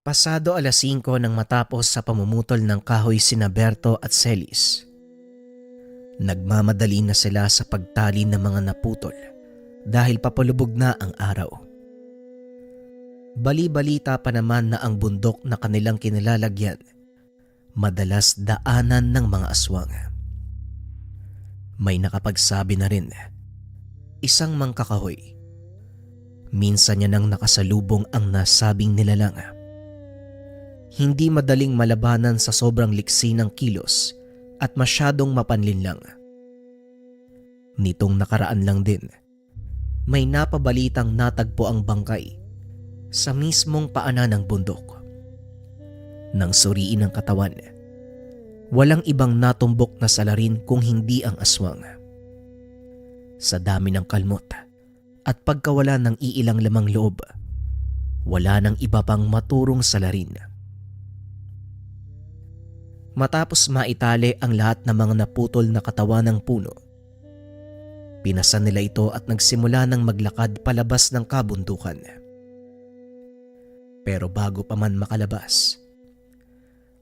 Pasado alas 5 nang matapos sa pamumutol ng kahoy sina Berto at Celis. Nagmamadali na sila sa pagtali ng mga naputol dahil papalubog na ang araw. Bali-balita pa naman na ang bundok na kanilang kinilalagyan madalas daanan ng mga aswang. May nakapagsabi na rin, isang mangkakahoy. Minsan niya nang nakasalubong ang nasabing nilalang. Hindi madaling malabanan sa sobrang liksi ng kilos at masyadong mapanlinlang. Nitong nakaraan lang din, may napabalitang natagpo ang bangkay sa mismong paanan ng bundok. Nang suriin ang katawan, walang ibang natumbok na salarin kung hindi ang aswang. Sa dami ng kalmot at pagkawala ng iilang lamang loob, wala nang iba pang maturong salarin. Matapos maitali ang lahat ng mga naputol na katawan ng puno, pinasan nila ito at nagsimula ng maglakad palabas ng kabundukan. Pero bago pa man makalabas,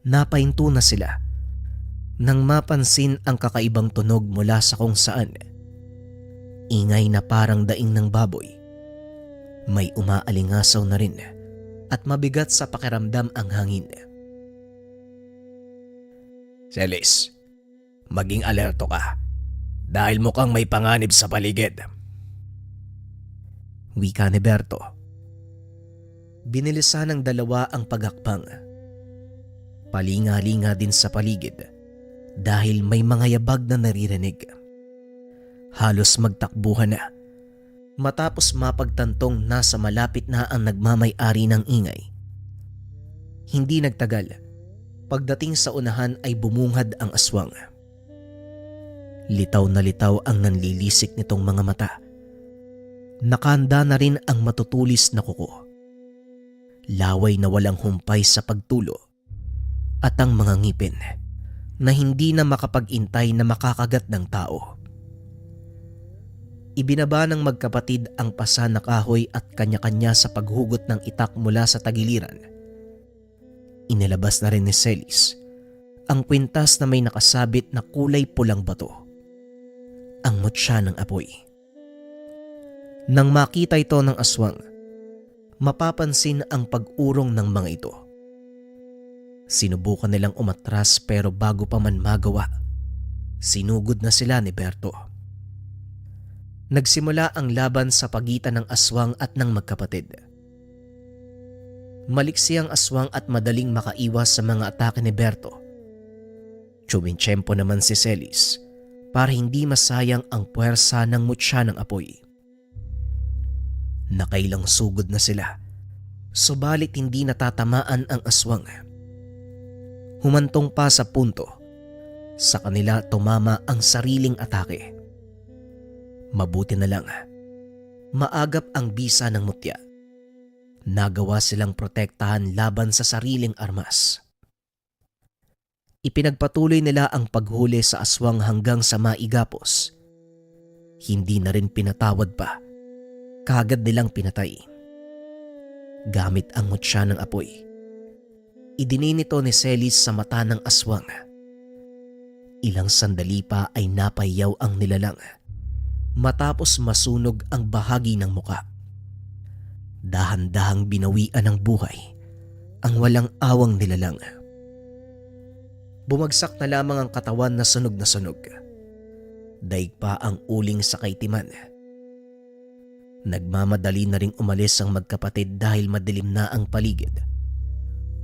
napahinto na sila nang mapansin ang kakaibang tunog mula sa kung saan. Ingay na parang daing ng baboy. May umaalingasaw na rin at mabigat sa pakiramdam ang hangin. Celis, maging alerto ka dahil mukhang may panganib sa paligid. Wika ni Berto. Binilisan ng dalawa ang paghakbang. Palinga-linga din sa paligid dahil may mga yabag na naririnig. Halos magtakbuhan na matapos mapagtantong nasa malapit na ang nagmamay-ari ng ingay. Hindi nagtagal, pagdating sa unahan ay bumungad ang aswang. Litaw na litaw ang nanlilisik nitong mga mata. Nakahanda na rin ang matutulis na kuko. Laway na walang humpay sa pagtulo at ang mga ngipin na hindi na makapag-intay na makakagat ng tao. Ibinaba ng magkapatid ang pasa na kahoy at kanya-kanya sa paghugot ng itak mula sa tagiliran. Inilabas na rin ni Celis ang kwintas na may nakasabit na kulay pulang bato, ang mutya ng apoy. Nang makita ito ng aswang, mapapansin ang pag-urong ng mga ito. Sinubukan nilang umatras pero bago pa man magawa, sinugod na sila ni Berto. Nagsimula ang laban sa pagitan ng aswang at ng magkapatid. Maliksi ang aswang at madaling makaiwas sa mga atake ni Berto. Tsuwintsyempo naman si Celis para hindi masayang ang puwersa ng mutya ng apoy. Nakailang sugod na sila, subalit hindi natatamaan ang aswang. Humantong pa sa punto, sa kanila tumama ang sariling atake. Mabuti na lang, maagap ang bisa ng mutya. Nagawa silang protektahan laban sa sariling armas. Ipinagpatuloy nila ang paghuli sa aswang hanggang sa maigapos. Hindi na rin pinatawad pa. Kaagad nilang pinatay. Gamit ang mutya ng apoy, idininito ni Celis sa mata ng aswang. Ilang sandali pa ay napayaw ang nilalang matapos masunog ang bahagi ng muka. Dahan-dahang binawian ng buhay ang walang awang nilalang. Bumagsak na lamang ang katawan na sunog na sunog. Daig pa ang uling sa kaitiman. Nagmamadali na ring umalis ang magkapatid dahil madilim na ang paligid.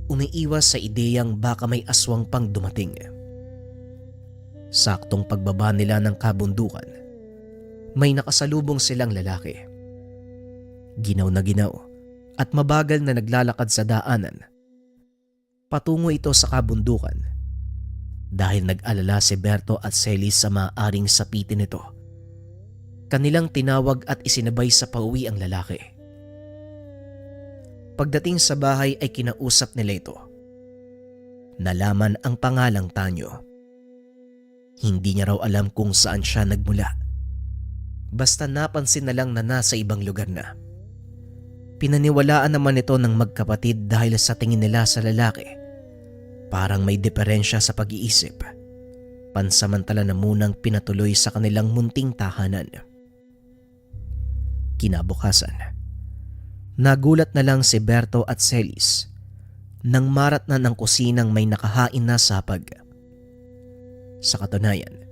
Umiiwas sa ideyang baka may aswang pang dumating. Saktong pagbaba nila ng kabundukan, may nakasalubong silang lalaki. Ginaw na ginaw at mabagal na naglalakad sa daanan. Patungo ito sa kabundukan dahil nag-alala si Berto at Celis sa maaaring sapitin nito. Kanilang tinawag at isinabay sa pauwi ang lalaki. Pagdating sa bahay ay kinausap nila ito. Nalaman ang pangalang Tanyo. Hindi niya raw alam kung saan siya nagmula. Basta napansin na lang na nasa ibang lugar na. Pinaniwalaan naman ito ng magkapatid dahil sa tingin nila sa lalaki. Parang may diferensya sa pag-iisip. Pansamantala na munang pinatuloy sa kanilang munting tahanan. Kinabukasan, nagulat na lang si Berto at Celis nang marat na ng kusinang may nakahain na sapag. Sa katunayan,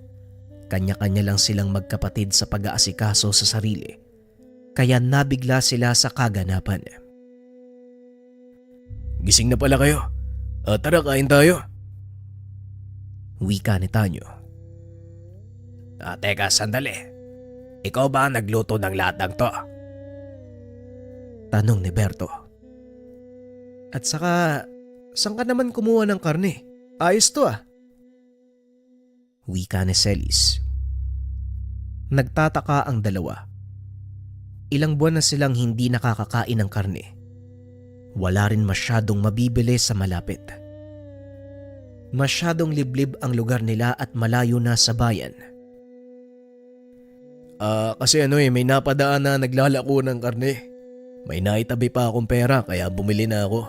kanya-kanya lang silang magkapatid sa pag-aasikaso sa sarili, kaya nabigla sila sa kaganapan. Gising na pala kayo. Tara, kain tayo. Wika ni Tanyo. Teka, sandali. Ikaw ba ang nagluto ng lahat ng to? Tanong ni Berto. At saka, saan ka naman kumuha ng karne? Ayos to ah. Wika ni Celis. Nagtataka ang dalawa. Ilang buwan na silang hindi nakakakain ng karne. Wala rin masyadong mabibili sa malapit. Masyadong liblib ang lugar nila at malayo na sa bayan. Kasi may napadaan na naglalako ng karne. May naitabi pa akong pera kaya bumili na ako.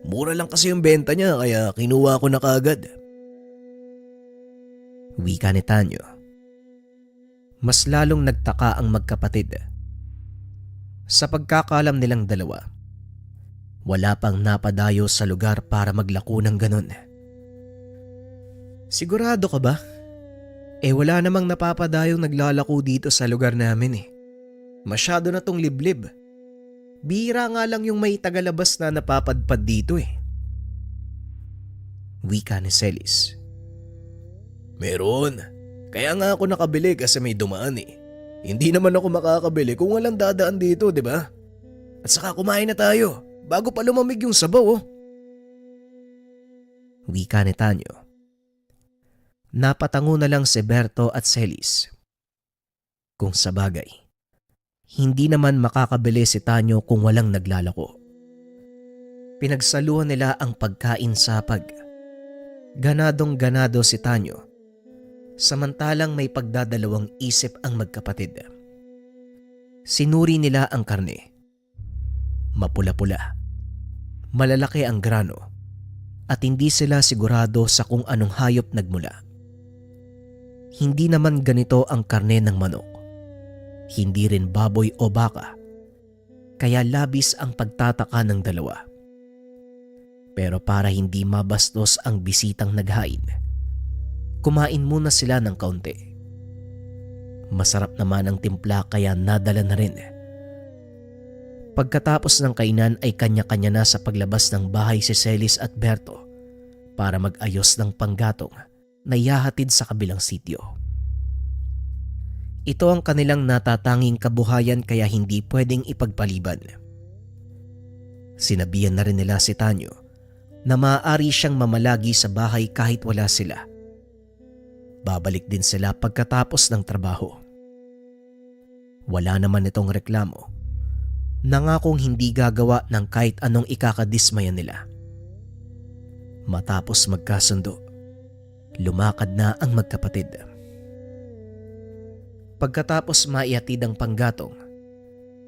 Mura lang kasi yung benta niya kaya kinuha ko na kaagad. Wika ni Tanyo. Mas lalong nagtaka ang magkapatid. Sa pagkakalam nilang dalawa, wala pang napadayo sa lugar para maglako ng ganon. Sigurado ka ba? Wala namang napapadayong naglalako dito sa lugar namin eh. Masyado na tong liblib. Bihira nga lang yung may tagalabas na napapadpad dito eh. Wika ni Celis. Meron. Kaya nga ako nakabili kasi may dumaan eh. Hindi naman ako makakabili kung walang dadaan dito, di ba? At saka kumain na tayo bago pa lumamig yung sabaw oh. Wika ni Tanyo. Napatango na lang si Berto at Celis. Kung sa bagay, hindi naman makakabili si Tanyo kung walang naglalako. Pinagsaluhan nila ang pagkain sapag. Ganadong ganado si Tanyo. Samantalang may pagdadalawang isip ang magkapatid. Sinuri nila ang karne. Mapula-pula. Malalaki ang grano. At hindi sila sigurado sa kung anong hayop nagmula. Hindi naman ganito ang karne ng manok. Hindi rin baboy o baka. Kaya labis ang pagtataka ng dalawa. Pero para hindi mabastos ang bisitang naghain, kumain muna sila ng kaunti. Masarap naman ang timpla kaya nadala na rin. Pagkatapos ng kainan ay kanya-kanya na sa paglabas ng bahay si Celis at Berto para mag-ayos ng panggatong na ihahatid sa kabilang sitio. Ito ang kanilang natatanging kabuhayan kaya hindi pwedeng ipagpaliban. Sinabihan na rin nila si Tanyo na maaari siyang mamalagi sa bahay kahit wala sila. Babalik din sila pagkatapos ng trabaho. Wala naman itong reklamo. Nangakong hindi gagawa ng kahit anong ikakadismayan nila. Matapos magkasundo, lumakad na ang magkapatid. Pagkatapos maihatid ang panggatong,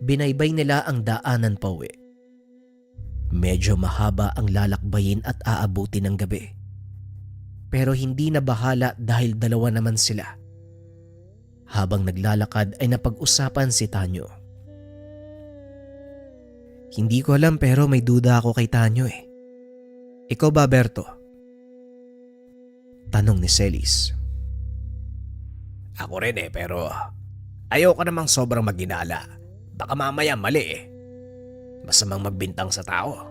binaybay nila ang daanan pauwi. Medyo mahaba ang lalakbayin at aabuti ng gabi. Pero hindi na bahala dahil dalawa naman sila. Habang naglalakad ay napag-usapan si Tanyo. Hindi ko alam pero may duda ako kay Tanyo eh. Ikaw ba, Berto? Tanong ni Celis. Ako rin pero ayoko namang sobrang maginala. Baka mamaya mali eh. Masamang magbintang sa tao.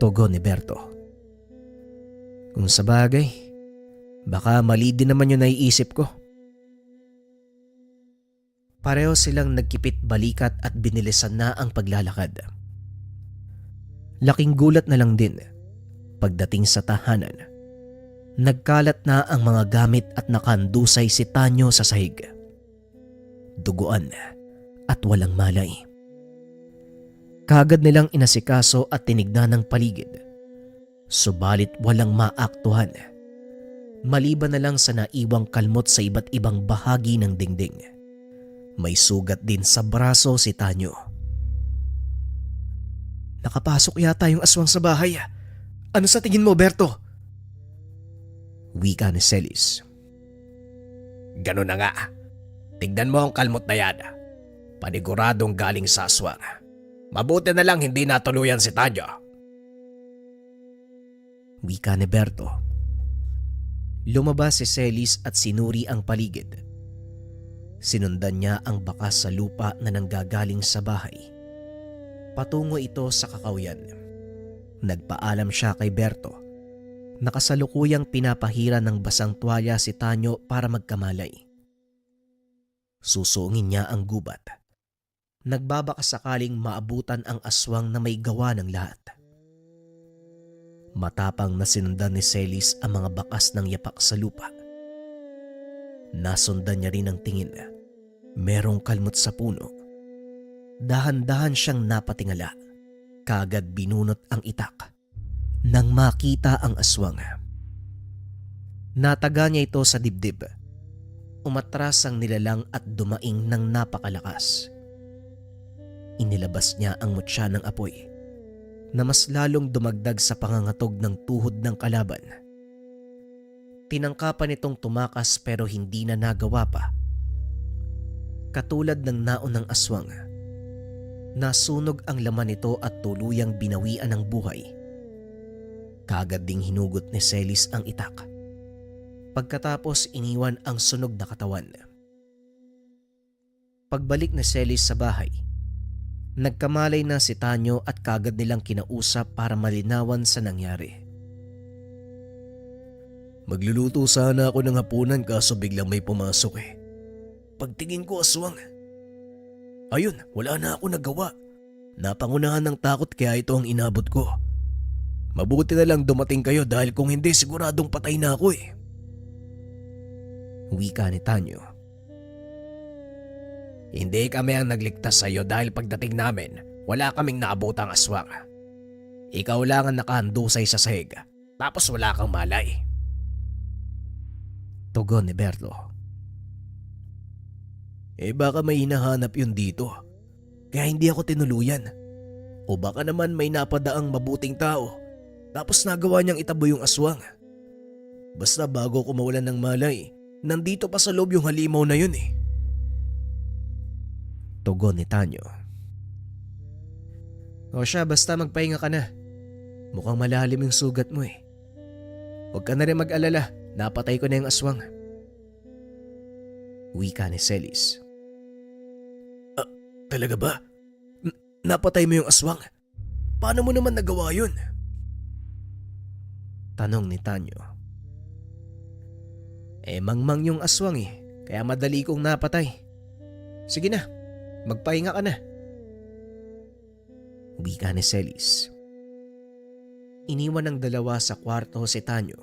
Tugon ni Berto. Kung sa bagay, baka mali din naman yung naiisip ko. Pareho silang nagkipit balikat at binilisan na ang paglalakad. Laking gulat na lang din pagdating sa tahanan. Nagkalat na ang mga gamit at nakandusay si Tanyo sa sahig. Duguan at walang malay. Kaagad nilang inasikaso at tinignan ng paligid. Subalit walang maaktuhan. Maliban na lang sa naiwang kalmot sa iba't ibang bahagi ng dingding. May sugat din sa braso si Tanyo. Nakapasok yata yung aswang sa bahay. Ano sa tingin mo, Berto? Wika ni Celis. Ganun na nga. Tignan mo ang kalmot na yan. Paniguradong galing sa aswang. Mabuti na lang hindi natuluyan si Tanyo. Wika ni Berto. Lumabas si Celis at sinuri ang paligid. Sinundan niya ang bakas sa lupa na nanggagaling sa bahay. Patungo ito sa kakawyan. Nagpaalam siya kay Berto. Nakasalukuyang pinapahira ng basang tuwalya si Tanyo para magkamalay. Susungin niya ang gubat. Nagbabaka sakaling maabutan ang aswang na may gawa ng lahat. Matapang na sinundan ni Celis ang mga bakas ng yapak sa lupa. Nasundan niya rin ang tingin. Merong kalmot sa puno. Dahan-dahan siyang napatingala. Kagad binunot ang itak. Nang makita ang aswang. Nataga niya ito sa dibdib. Umatras ang nilalang at dumaing ng napakalakas. Inilabas niya ang mutya ng apoy na mas lalong dumagdag sa pangangatog ng tuhod ng kalaban. Tinangkapan itong tumakas pero hindi na nagawa pa. Katulad ng naunang aswang, nasunog ang laman nito at tuluyang binawian ng buhay. Kagad ding hinugot ni Celis ang itak. Pagkatapos iniwan ang sunog na katawan. Pagbalik ni Celis sa bahay, nagkamalay na si Tanyo at kagad nilang kinausap para malinawan sa nangyari. Magluluto sana ako ng hapunan kaso biglang may pumasok eh. Pagtingin ko aswang. Ayun, wala na ako nagawa. Napangunahan ng takot kaya ito ang inabot ko. Mabuti na lang dumating kayo dahil kung hindi siguradong patay na ako eh. Wika ni Tanyo. Hindi kami ang nagligtas sa iyo dahil pagdating namin, wala kaming naabotang aswang. Ikaw lang ang nakahandusay sa sahig, tapos wala kang malay. Tugon ni Berto. Baka may hinahanap yun dito, kaya hindi ako tinuluyan. O baka naman may napadaang mabuting tao, tapos nagawa niyang itabo yung aswang. Basta bago ko mawalan ng malay, nandito pa sa loob yung halimaw na yun eh. Tugon ni Tanyo. O siya, basta magpahinga ka na. Mukhang malalim yung sugat mo eh. Huwag ka na rin mag-alala, napatay ko na yung aswang. Wika ni Celis. Talaga ba? Napatay mo yung aswang? Paano mo naman nagawa yun? Tanong ni Tanyo. Mangmang yung aswang eh, kaya madali kong napatay. Sige na, magpahinga ka na. Wika ni Celis. Iniwan ng dalawa sa kwarto si Tanyo.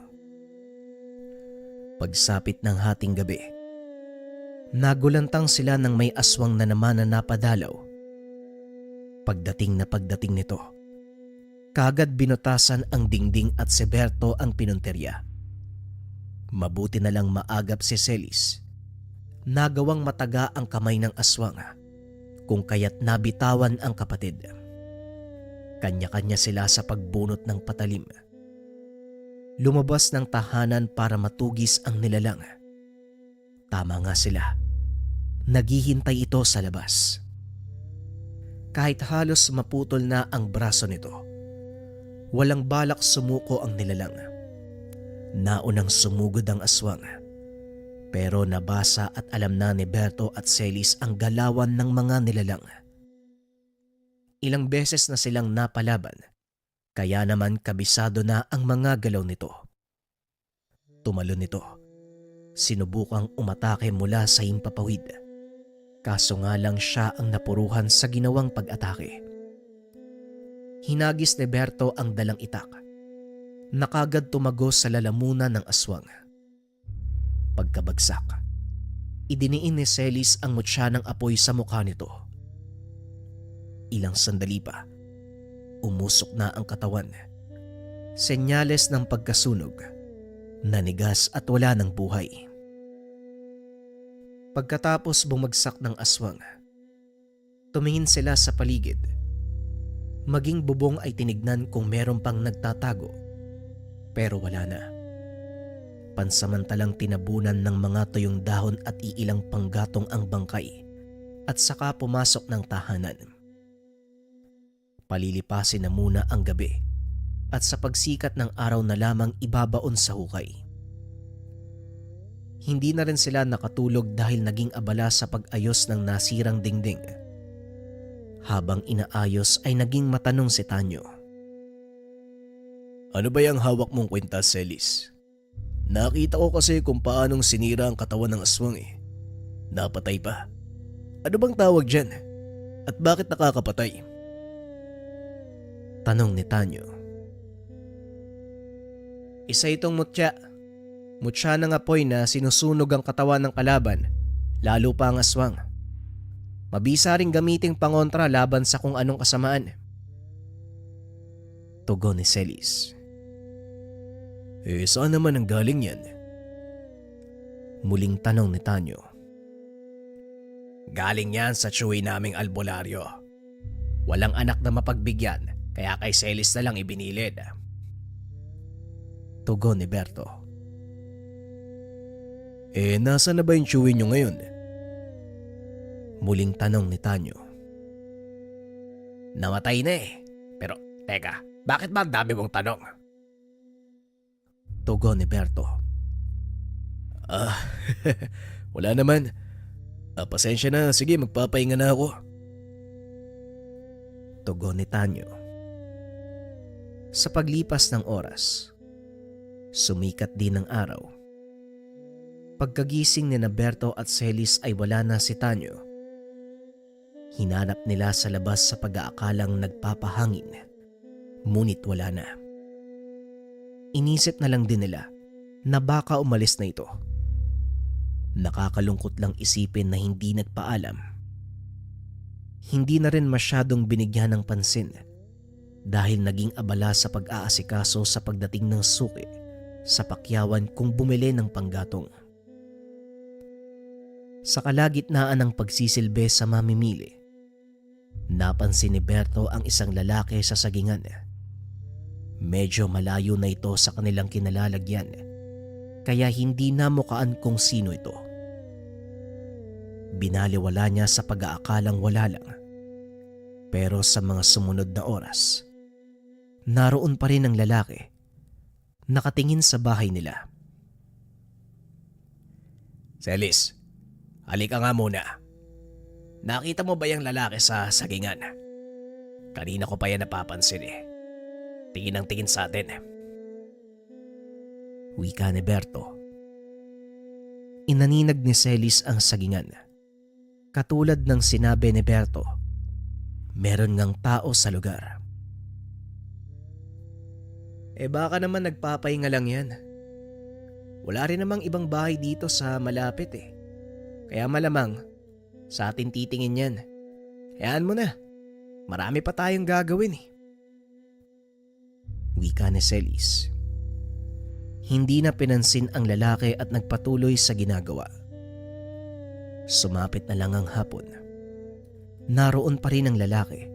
Pagsapit ng hating gabi, nagulantang sila ng may aswang na naman na napadalaw. Pagdating nito, kagad binutasan ang dingding at si Berto ang pinunterya. Mabuti na lang maagap si Celis. Nagawang mataga ang kamay ng aswang, kung kaya't nabitawan ang kapatid. Kanya-kanya sila sa pagbunot ng patalim. Lumabas ng tahanan para matugis ang nilalang. Tama nga sila. Naghihintay ito sa labas. Kahit halos maputol na ang braso nito, walang balak sumuko ang nilalang. Naunang sumugod ang aswang. Pero nabasa at alam na ni Berto at Celis ang galawan ng mga nilalang. Ilang beses na silang napalaban, kaya naman kabisado na ang mga galaw nito. Tumalon ito. Sinubukang umatake mula sa himpapawid. Kaso nga lang siya ang napuruhan sa ginawang pag-atake. Hinagis ni Berto ang dalang itak. Nakagad tumagos sa lalamunan ng aswang. Pagkabagsak, idiniin ni Celis ang mutya ng apoy sa mukha nito. Ilang sandali pa, umusok na ang katawan. Senyales ng pagkasunog, nanigas at wala ng buhay. Pagkatapos bumagsak ng aswang, tumingin sila sa paligid. Maging bubong ay tinignan kung meron pang nagtatago, pero wala na. Pansamantalang tinabunan ng mga tuyong dahon at iilang panggatong ang bangkay at saka pumasok ng tahanan. Palilipasin na muna ang gabi at sa pagsikat ng araw na lamang ibabaon sa hukay. Hindi na rin sila nakatulog dahil naging abala sa pag-ayos ng nasirang dingding. Habang inaayos ay naging matanong si Tanyo. Ano ba yung hawak mong kwintas, Celis? Nakita ko kasi kung paanong sinira ang katawan ng aswang eh. Napatay pa. Ano bang tawag dyan? At bakit nakakapatay? Tanong ni Tanyo. Isa itong mutya. Mutya ng apoy na sinusunog ang katawan ng kalaban, lalo pa ang aswang. Mabisa ring gamiting pangontra laban sa kung anong kasamaan. Tugon ni Celis. Saan naman ang galing yan? Muling tanong ni Tanyo. Galing yan sa tsuwi naming albularyo. Walang anak na mapagbigyan, kaya kay Celis na lang ibinilid. Tugon ni Berto. Nasa na ba yung tsuwi nyo ngayon? Muling tanong ni Tanyo. Namatay na eh. Pero teka, bakit ba ang dami mong tanong? Tugon ni Berto. Wala naman. Pasensya na, sige magpapahinga na ako. Tugon ni Tanyo. Sa paglipas ng oras, sumikat din ang araw. Pagkagising ni Berto at Celis ay wala na si Tanyo. Hinanap nila sa labas sa pag-aakalang nagpapahangin, ngunit wala na. Inisip na lang din nila na baka umalis na ito. Nakakalungkot lang isipin na hindi nagpaalam. Hindi na rin masyadong binigyan ng pansin dahil naging abala sa pag-aasikaso sa pagdating ng suki sa pakyawan kung bumili ng panggatong. Sa kalagitnaan ng pagsisilbi sa mamimili, napansin ni Berto ang isang lalaki sa sagingan. Medyo malayo na ito sa kanilang kinalalagyan, kaya hindi namukaan kung sino ito. Binaliwala niya sa pag-aakalang wala lang. Pero sa mga sumunod na oras, naroon pa rin ang lalaki, nakatingin sa bahay nila. Celis, halika nga muna. Nakita mo ba yung lalaki sa sagingan? Kanina ko pa yan napapansin eh. Tingin ang tingin sa atin. Wika ni Berto. Inaninag ni Celis ang sagingan. Katulad ng sinabi ni Berto, meron ngang tao sa lugar. Baka naman nagpapahinga lang yan. Wala rin namang ibang bahay dito sa malapit eh. Kaya malamang sa atin titingin yan. Hayaan mo na. Marami pa tayong gagawin eh. Wika ni Celis. Hindi na pinansin ang lalaki at nagpatuloy sa ginagawa. Sumapit na lang ang hapon. Naroon pa rin ang lalaki.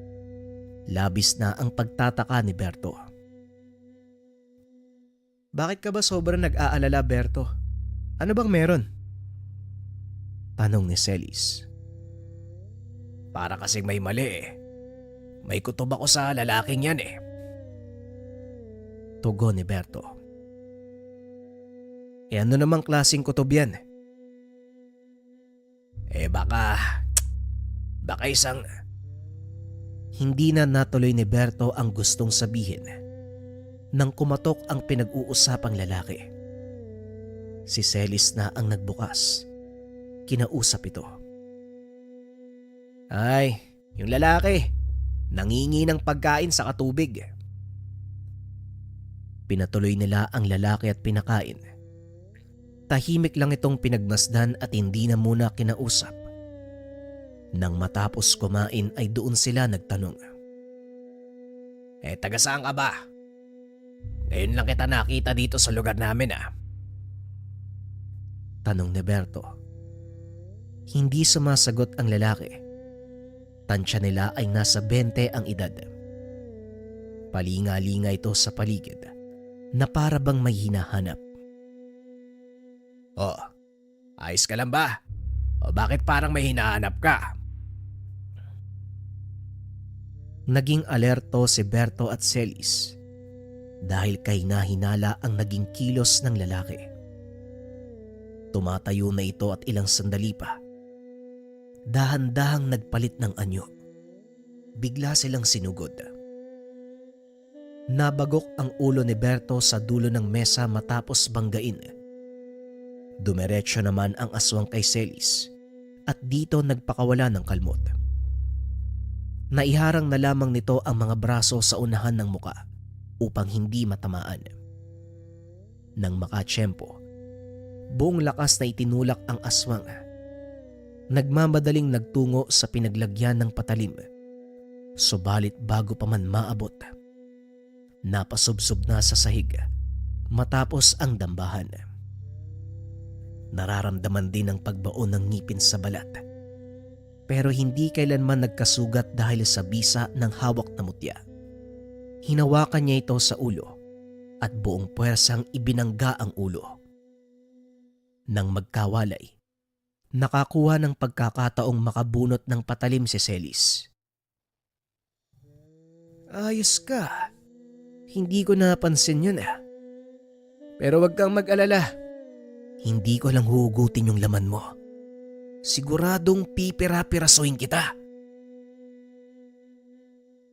Labis na ang pagtataka ni Berto. Bakit ka ba sobrang nag-aalala, Berto? Ano bang meron? Tanong ni Celis. Para kasing may mali eh. May kutob ako sa lalaking yan eh. Tugon ni Berto. Ano namang klaseng kutob yan? Baka isang... Hindi na natuloy ni Berto ang gustong sabihin nang kumatok ang pinag-uusapang lalaki. Si Celis na ang nagbukas. Kinausap ito. Ay, yung lalaki. Nangingi ng pagkain sa katubig. Pinatuloy nila ang lalaki at pinakain. Tahimik lang itong pinagmasdan at hindi na muna kinausap. Nang matapos kumain ay doon sila nagtanong. Taga saan ka ba? Ngayon lang kita nakita dito sa lugar namin ah. Tanong ni Berto. Hindi sumasagot ang lalaki. Tansya nila ay nasa 20 ang edad. Palinga-linga ito sa paligid na para bang may hinahanap. Oh, ayos ka lang ba? O bakit parang may hinahanap ka? Naging alerto si Berto at Celis dahil kay nahinala ang naging kilos ng lalaki. Tumatayo na ito at ilang sandali pa. Dahan-dahang nagpalit ng anyo. Bigla silang sinugod. Nabagok ang ulo ni Berto sa dulo ng mesa matapos banggain. Dumiretso naman ang aswang kay Celis at dito nagpakawala ng kalmot. Naiharang na lamang nito ang mga braso sa unahan ng muka upang hindi matamaan. Nang makatsyempo, buong lakas na itinulak ang aswang. Nagmamadaling nagtungo sa pinaglagyan ng patalim. Subalit bago pa man maabot, napasubsob na sa sahig matapos ang dambahan. Nararamdaman din ang pagbaon ng ngipin sa balat. Pero hindi kailanman nagkasugat dahil sa bisa ng hawak na mutya. Hinawakan niya ito sa ulo at buong puwersang ibinangga ang ulo. Nang magkawalay, nakakuha ng pagkakataong makabunot ng patalim si Celis. Ayos ka. Hindi ko napansin yun . Pero wag kang mag-alala. Hindi ko lang huhugutin yung laman mo. Siguradong pipira-pirasuhin kita.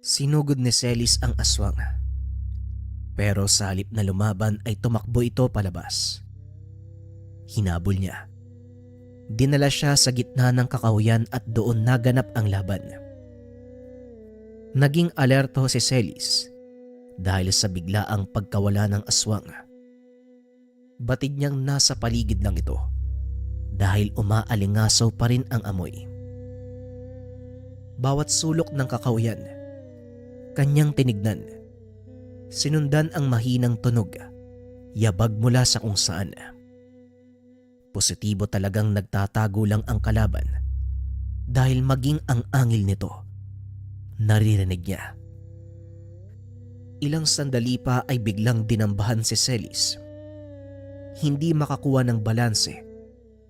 Sinugod ni Celis ang aswang. Pero sa halip na lumaban ay tumakbo ito palabas. Hinabol niya. Dinala siya sa gitna ng kakahuyan at doon naganap ang laban. Naging alerto si Celis dahil sa biglaang pagkawala ng aswang. Batid niyang nasa paligid lang ito dahil umaalingasaw pa rin ang amoy. Bawat sulok ng kakahuyan, kanyang tinignan. Sinundan ang mahinang tunog, yabag mula sa kung saan. Positibo talagang nagtatago lang ang kalaban dahil maging ang angil nito, naririnig niya. Ilang sandali pa ay biglang dinambahan si Celis. Hindi makakuha ng balanse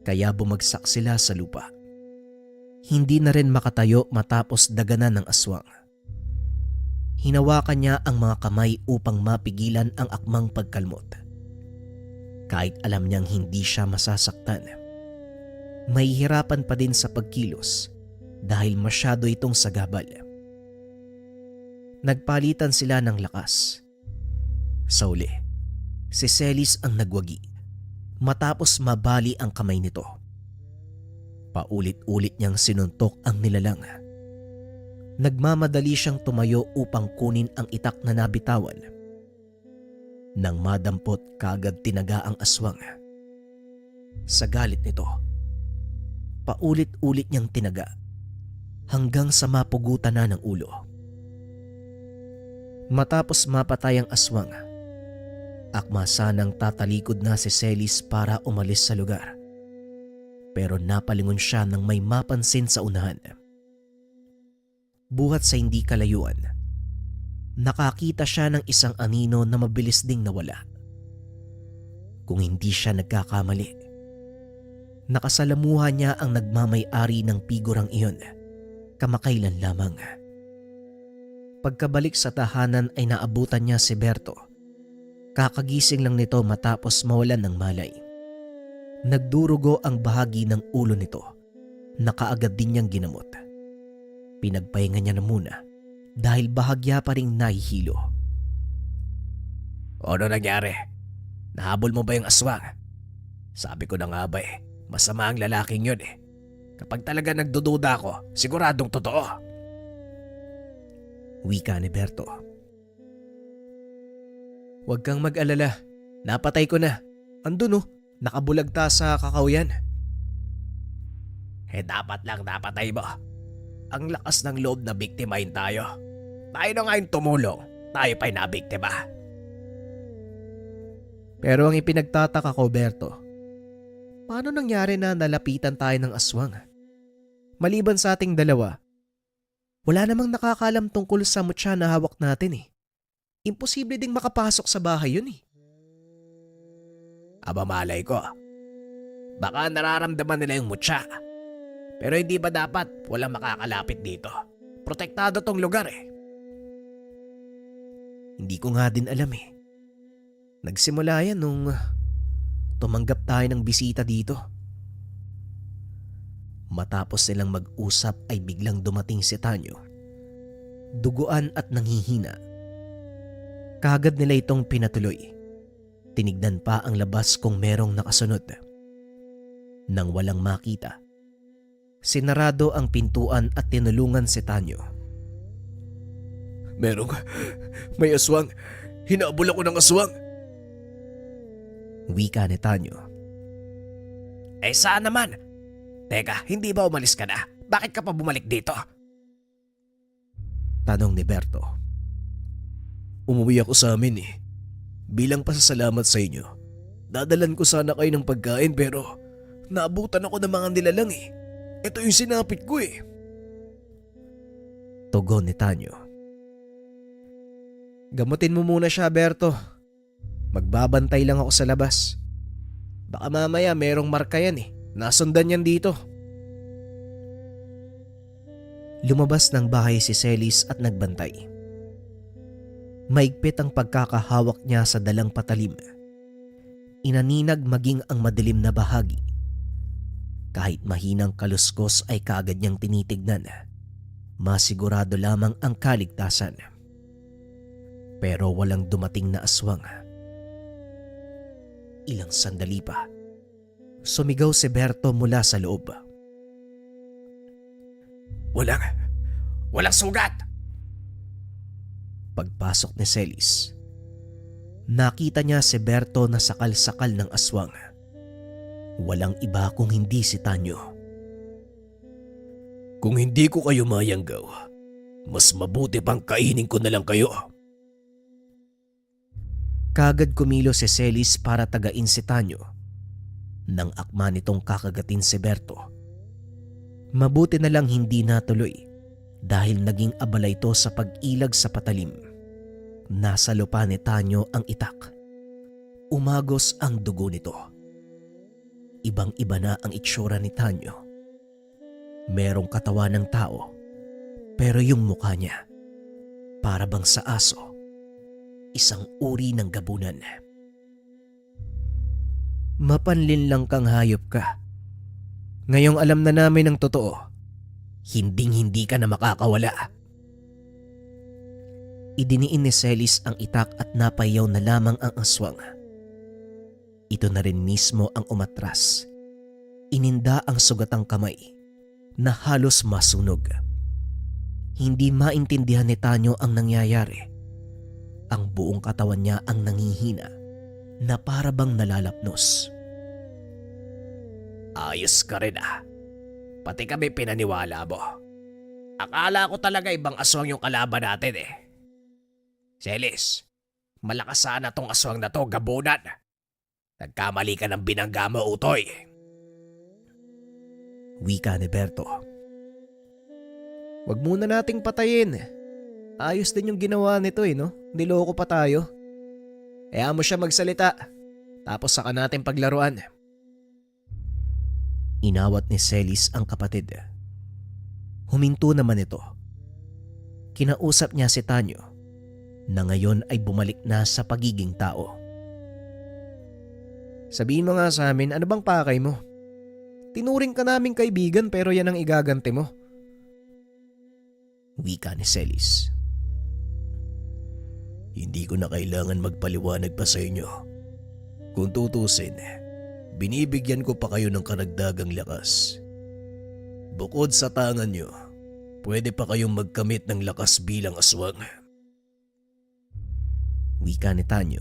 kaya bumagsak sila sa lupa. Hindi na rin makatayo matapos daganan ng aswang. Hinawakan niya ang mga kamay upang mapigilan ang akmang pagkalmot. Kahit alam niyang hindi siya masasaktan, mahihirapan pa din sa pagkilos dahil masyado itong sagabal. Nagpalitan sila ng lakas. Sa uli, si Celis ang nagwagi matapos mabali ang kamay nito. Paulit-ulit niyang sinuntok ang nilalang. Nagmamadali siyang tumayo upang kunin ang itak na nabitawan. Nang madampot, kaagad tinaga ang aswang. Sa galit nito, paulit-ulit niyang tinaga hanggang sa mapugutan na ng ulo. Matapos mapatay ang aswang, akma sanang tatalikod na si Celis para umalis sa lugar. Pero napalingon siya nang may mapansin sa unahan. Buhat sa hindi kalayuan, nakakita siya ng isang anino na mabilis ding nawala. Kung hindi siya nagkakamali, nakasalamuha niya ang nagmamay-ari ng pigurang iyon kamakailan lamang. Pagkabalik sa tahanan ay naabutan niya si Berto. Kakagising lang nito matapos mawalan ng malay. Nagdurugo ang bahagi ng ulo nito na kaagad din niyang ginamot. Pinagpahinga niya na muna dahil bahagya pa ring nahihilo. Ano nangyari? Nahabol mo ba yung aswang? Sabi ko na nga ba masama ang lalaking yun . Kapag talaga nagdududa ako, siguradong totoo. Wika ni Berto. Huwag kang mag-alala. Napatay ko na. Andun nakabulagta sa kakahuyan. Dapat lang napatay mo. Ang lakas ng loob na biktimahin tayo. Tayo na ngayon tumulong. Tayo pa'y nabiktima. Pero ang ipinagtataka ko, Berto, paano nangyari na nalapitan tayo ng aswang? Maliban sa ating dalawa, wala namang nakakalam tungkol sa mutya na hawak natin . Imposible ding makapasok sa bahay yun eh. Aba malay ko. Baka nararamdaman nila yung mutya. Pero hindi ba dapat walang makakalapit dito? Protektado tong lugar eh. Hindi ko nga din alam eh. Nagsimula yan nung tumanggap tayo ng bisita dito. Matapos nilang mag-usap ay biglang dumating si Tanyo. Duguan at nanghihina. Kaagad nila itong pinatuloy. Tinignan pa ang labas kung merong nakasunod. Nang walang makita, sinarado ang pintuan at tinulungan si Tanyo. May aswang. Hinabol ako ng aswang. Wika ni Tanyo. Eh saan naman? Teka, hindi ba umalis ka na? Bakit ka pa bumalik dito? Tanong ni Berto. Umuwi ako sa amin eh. Bilang pasasalamat sa inyo. Dadalan ko sana kayo ng pagkain pero naabutan ako ng mga nilalang eh. Ito yung sinapit ko eh. Tugon ni Tanyo. Gamutin mo muna siya, Berto. Magbabantay lang ako sa labas. Baka mamaya merong marka yan eh. Nasundan yan dito. Lumabas ng bahay si Celis at nagbantay. Maigpit ang pagkakahawak niya sa dalang patalim. Inaninag maging ang madilim na bahagi. Kahit mahinang kaluskos ay kaagad niyang tinitignan. Masigurado lamang ang kaligtasan. Pero walang dumating na aswang. Ilang sandali pa, sumigaw si Berto mula sa loob. Walang sugat! Pagpasok ni Celis, nakita niya si Berto na sakal-sakal ng aswang. Walang iba kung hindi si Tanyo. Kung hindi ko kayo mayanggaw, mas mabuti pang kainin ko na lang kayo. Kagad kumilos si Celis para tagain si Tanyo. Nang akma nitong kakagatin si Berto, mabuti na lang hindi natuloy dahil naging abala ito sa pag-ilag sa patalim. Nasa lupa ni Tanyo ang itak. Umagos ang dugo nito. Ibang-iba na ang itsura ni Tanyo. Merong katawan ng tao, pero yung mukha niya para bang sa aso. Isang uri ng gabunan. Mapanlin lang kang hayop ka. Ngayong alam na namin ang totoo, hinding-hindi ka na makakawala. Idiniin ni Celis ang itak at napayaw na lamang ang aswang. Ito na rin mismo ang umatras. Ininda ang sugatang kamay na halos masunog. Hindi maintindihan ni Tanyo ang nangyayari. Ang buong katawan niya ang nangihina na para bang nalalapnos. Ayos ka rin ah. Pati kami pinaniwala mo. Akala ko talaga ibang aswang yung kalaban natin eh. Celis, malakas sana tong aswang na to, gabunan. Nagkamali ka ng binangga mo, utoy. Wika ni Berto. Wag muna nating patayin. Ayos din yung ginawa nito eh, no? Niloko pa tayo. Kaya mo siya magsalita. Tapos saka natin paglaruan. Inawat ni Celis ang kapatid. Huminto naman ito. Kinausap niya si Tanyo na ngayon ay bumalik na sa pagiging tao. Sabihin mo nga sa amin, ano bang pakay mo? Tinuring ka naming kaibigan pero yan ang igaganti mo. Wika ni Celis. Hindi ko na kailangan magpaliwanag pa sa inyo. Kung tutusin, binibigyan ko pa kayo ng karagdagang lakas. Bukod sa tangan nyo, pwede pa kayong magkamit ng lakas bilang aswang. Wika ni Tanyo.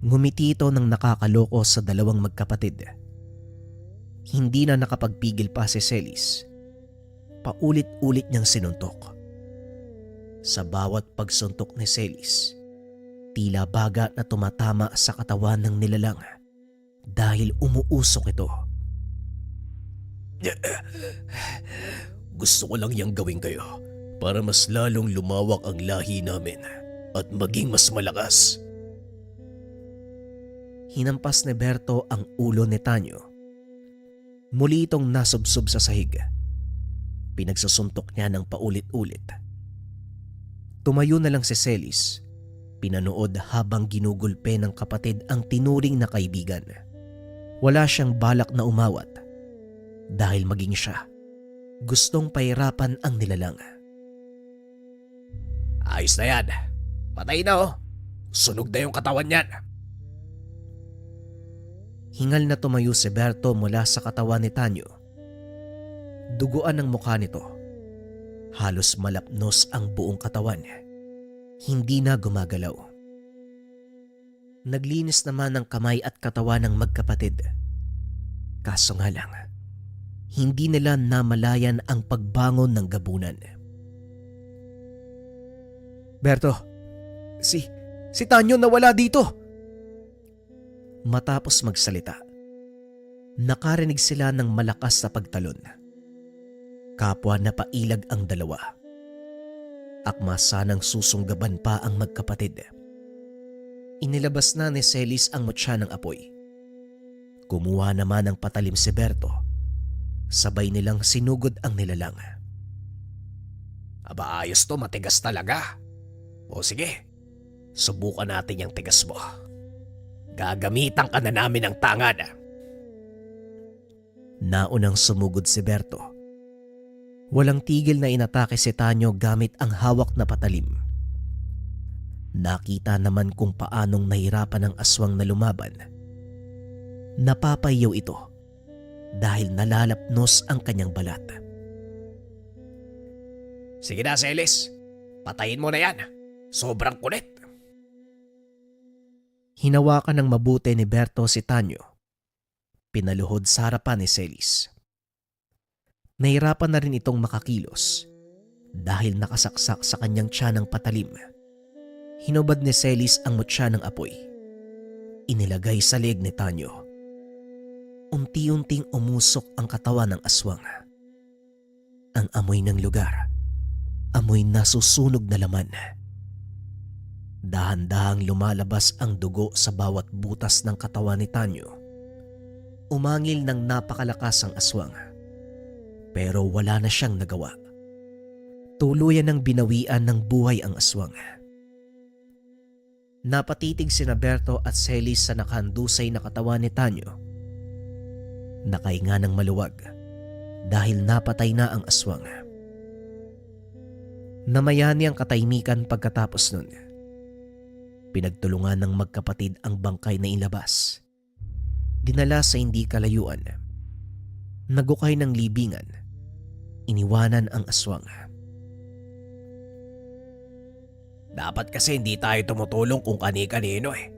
Ngumiti ito ng nakakaloko sa dalawang magkapatid. Hindi na nakapagpigil pa si Celis. Paulit-ulit niyang sinuntok. Sa bawat pagsuntok ni Celis, tila baga na tumatama sa katawan ng nilalang dahil umuusok ito. Gusto ko lang yang gawin kayo para mas lalong lumawak ang lahi namin at maging mas malakas. Hinampas ni Berto ang ulo ni Tanyo. Muli itong nasubsob sa sahig. Pinagsasuntok niya ng paulit-ulit. Tumayo na lang si Celis. Pinanood habang ginugulpe ng kapatid ang tinuring na kaibigan. Wala siyang balak na umawat dahil maging siya gustong pahirapan ang nilalang. Ayos na yan. Patay na oh. Sunog na yung katawan niyan. Hingal na tumayo si Berto mula sa katawan ni Tanyo. Duguan ang mukha nito. Halos malapnos ang buong katawan. Hindi na gumagalaw. Naglinis naman ang kamay at katawan ng magkapatid. Kaso nga lang, hindi nila namalayan ang pagbangon ng gabunan. Berto, si Tanyo nawala dito. Matapos magsalita, nakarinig sila ng malakas na pagtalon. Kapwa na pailag ang dalawa. Akma sanang susunggaban pa ang magkapatid. Inilabas na ni Celis ang mutya ng apoy. Kumuha naman ng patalim si Berto. Sabay nilang sinugod ang nilalang. Aba ayos to, matigas talaga. O sige, subukan natin yung tigas mo. Gagamitan ka na namin ng tangad. Naunang sumugod si Berto. Walang tigil na inatake si Tanyo gamit ang hawak na patalim. Nakita naman kung paanong nahirapan ang aswang na lumaban. Napapayaw ito dahil nalalapnos ang kanyang balat. Sige na, Celis. Patayin mo na yan. Sobrang kulit. Hinawakan ng mabuti ni Berto si Tanyo. Pinaluhod sa harapan ni Celis. Nahirapan na rin itong makakilos dahil nakasaksak sa kanyang tiyan ng patalim. Hinubad ni Celis ang mutya ng apoy. Inilagay sa leeg ni Tanyo. Unti-unting umusok ang katawan ng aswang. Ang amoy ng lugar, amoy nasusunog na laman. Dahan-dahang lumalabas ang dugo sa bawat butas ng katawan ni Tanyo. Umangil ng napakalakas ang aswang. Pero wala na siyang nagawa. Tuluyan ng binawian ng buhay ang aswang. Napatitig sina Berto at Celis sa nakahandusay na katawan ni Tanyo. Nakahinga ng maluwag dahil napatay na ang aswang. Namayani ang katahimikan pagkatapos nun. Pinagtulungan ng magkapatid ang bangkay na ilabas. Dinala sa hindi kalayuan. Nagukay ng libingan. Iniwanan ang aswang. Dapat kasi hindi tayo tumutulong kung kani-kanino eh.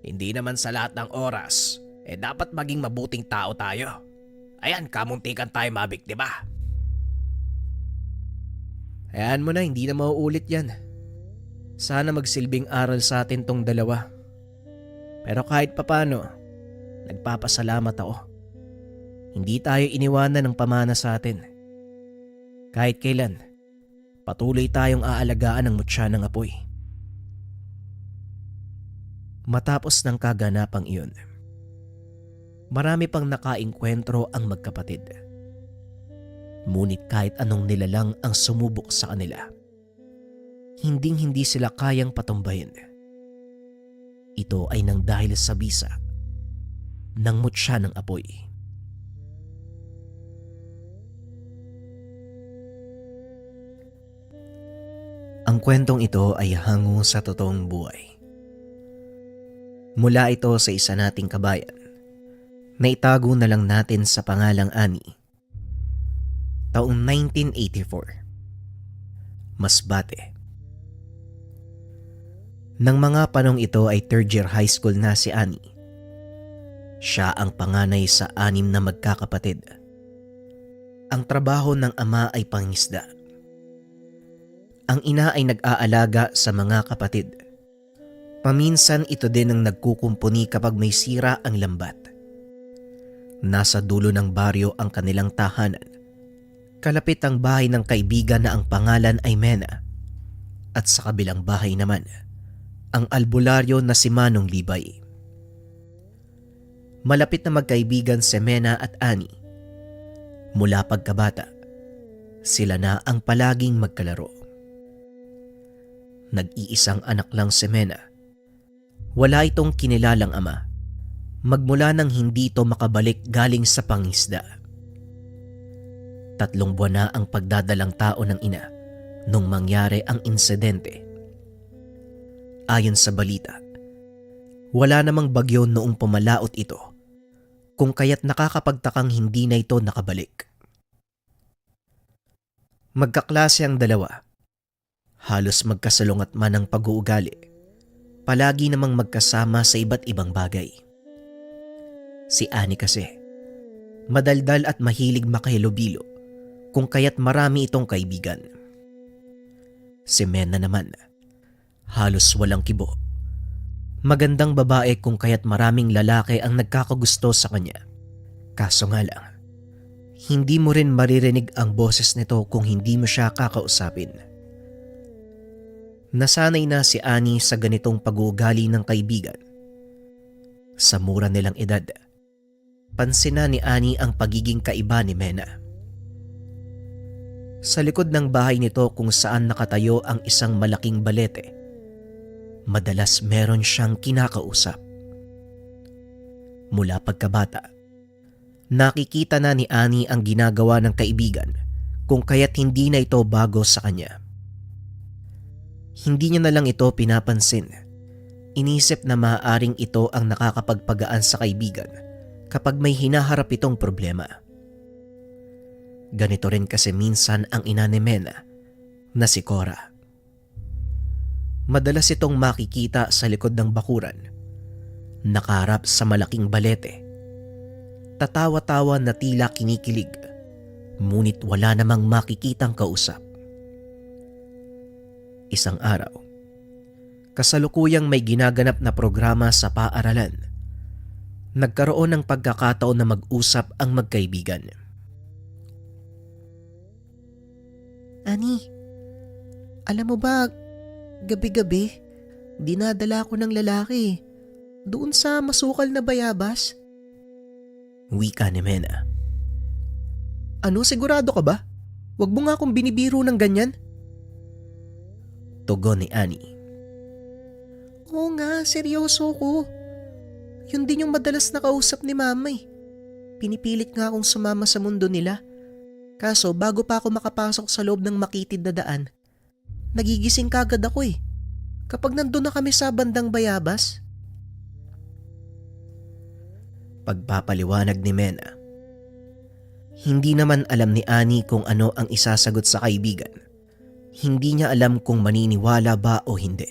Hindi naman sa lahat ng oras, dapat maging mabuting tao tayo. Ayan, kamuntikan tayo mabiktima. Hayaan mo na, hindi na mauulit yan. Sana magsilbing aral sa atin tong dalawa. Pero kahit papano, nagpapasalamat ako. Hindi tayo iniwanan ng pamana sa atin. Kahit kailan, patuloy tayong aalagaan ng mutya ng apoy. Matapos ng kaganapang iyon, marami pang nakaengkwentro ang magkapatid. Ngunit kahit anong nilalang ang sumubok sa kanila, hinding-hindi sila kayang patumbahin. Ito ay nang dahil sa bisa ng mutya ng apoy. Ang kwentong ito ay hango sa totoong buhay. Mula ito sa isa nating kabayan na itago na lang natin sa pangalang Ani. Taong 1984. Masbate. Nang mga panong ito ay third year high school na si Ani. Siya ang panganay sa 6 na magkakapatid. Ang trabaho ng ama ay pangingisda. Ang ina ay nag-aalaga sa mga kapatid. Paminsan ito din ang nagkukumpuni kapag may sira ang lambat. Nasa dulo ng baryo ang kanilang tahanan. Kalapit ang bahay ng kaibigan na ang pangalan ay Mena. At sa kabilang bahay naman ang albularyo na si Manong Libay. Malapit na magkaibigan si Mena at Ani. Mula pagkabata, sila na ang palaging magkalaro. Nag-iisang anak lang si Mena. Wala itong kinilalang ama, magmula nang hindi ito makabalik galing sa pangisda. 3 buwan na ang pagdadalang tao ng ina nung mangyari ang insidente. Ayon sa balita, wala namang bagyo noong pumalaot ito, kung kaya't nakakapagtakang hindi na ito nakabalik. Magkaklase ang dalawa. Halos magkasalungat man ang pag-uugali. Palagi namang magkasama sa iba't ibang bagay. Si Ani kasi, madaldal at mahilig makahilubilo, kung kaya't marami itong kaibigan. Si Mena naman, halos walang kibo. Magandang babae kung kaya't maraming lalaki ang nagkakagusto sa kanya. Kaso nga lang, hindi mo rin maririnig ang boses nito kung hindi mo siya kakausapin. Nasanay na si Ani sa ganitong pag-uugali ng kaibigan. Sa mura nilang edad, pansin na ni Ani ang pagiging kaiba ni Mena. Sa likod ng bahay nito kung saan nakatayo ang isang malaking balete, madalas meron siyang kinakausap. Mula pagkabata, nakikita na ni Ani ang ginagawa ng kaibigan kung kaya't hindi na ito bago sa kanya. Hindi niya na lang ito pinapansin. Inisip na maaaring ito ang nakakapagpagaan sa kaibigan kapag may hinaharap itong problema. Ganito rin kasi minsan ang ina ni Mena na si Cora. Madalas itong makikita sa likod ng bakuran, nakaharap sa malaking balete. Tatawa-tawa na tila kinikilig, ngunit wala namang makikitang kausap. Isang araw, kasalukuyang may ginaganap na programa sa paaralan. Nagkaroon ng pagkakataon na mag-usap ang magkaibigan. Ani, alam mo ba, gabi-gabi, dinadala ko ng lalaki doon sa masukal na bayabas. Wika ni Mena. Ano, sigurado ka ba? Huwag mo nga akong binibiro ng ganyan. Tugon ni Ani. Oo nga, seryoso ko. Yun din yung madalas nakausap ni mama eh. Pinipilit nga akong sumama sa mundo nila. Kaso bago pa ako makapasok sa loob ng makitid na daan, nagigising kagad ako eh. Kapag nandun na kami sa bandang bayabas. Pagpapaliwanag ni Mena. Hindi naman alam ni Ani kung ano ang isasagot sa kaibigan. Hindi niya alam kung maniniwala ba o hindi.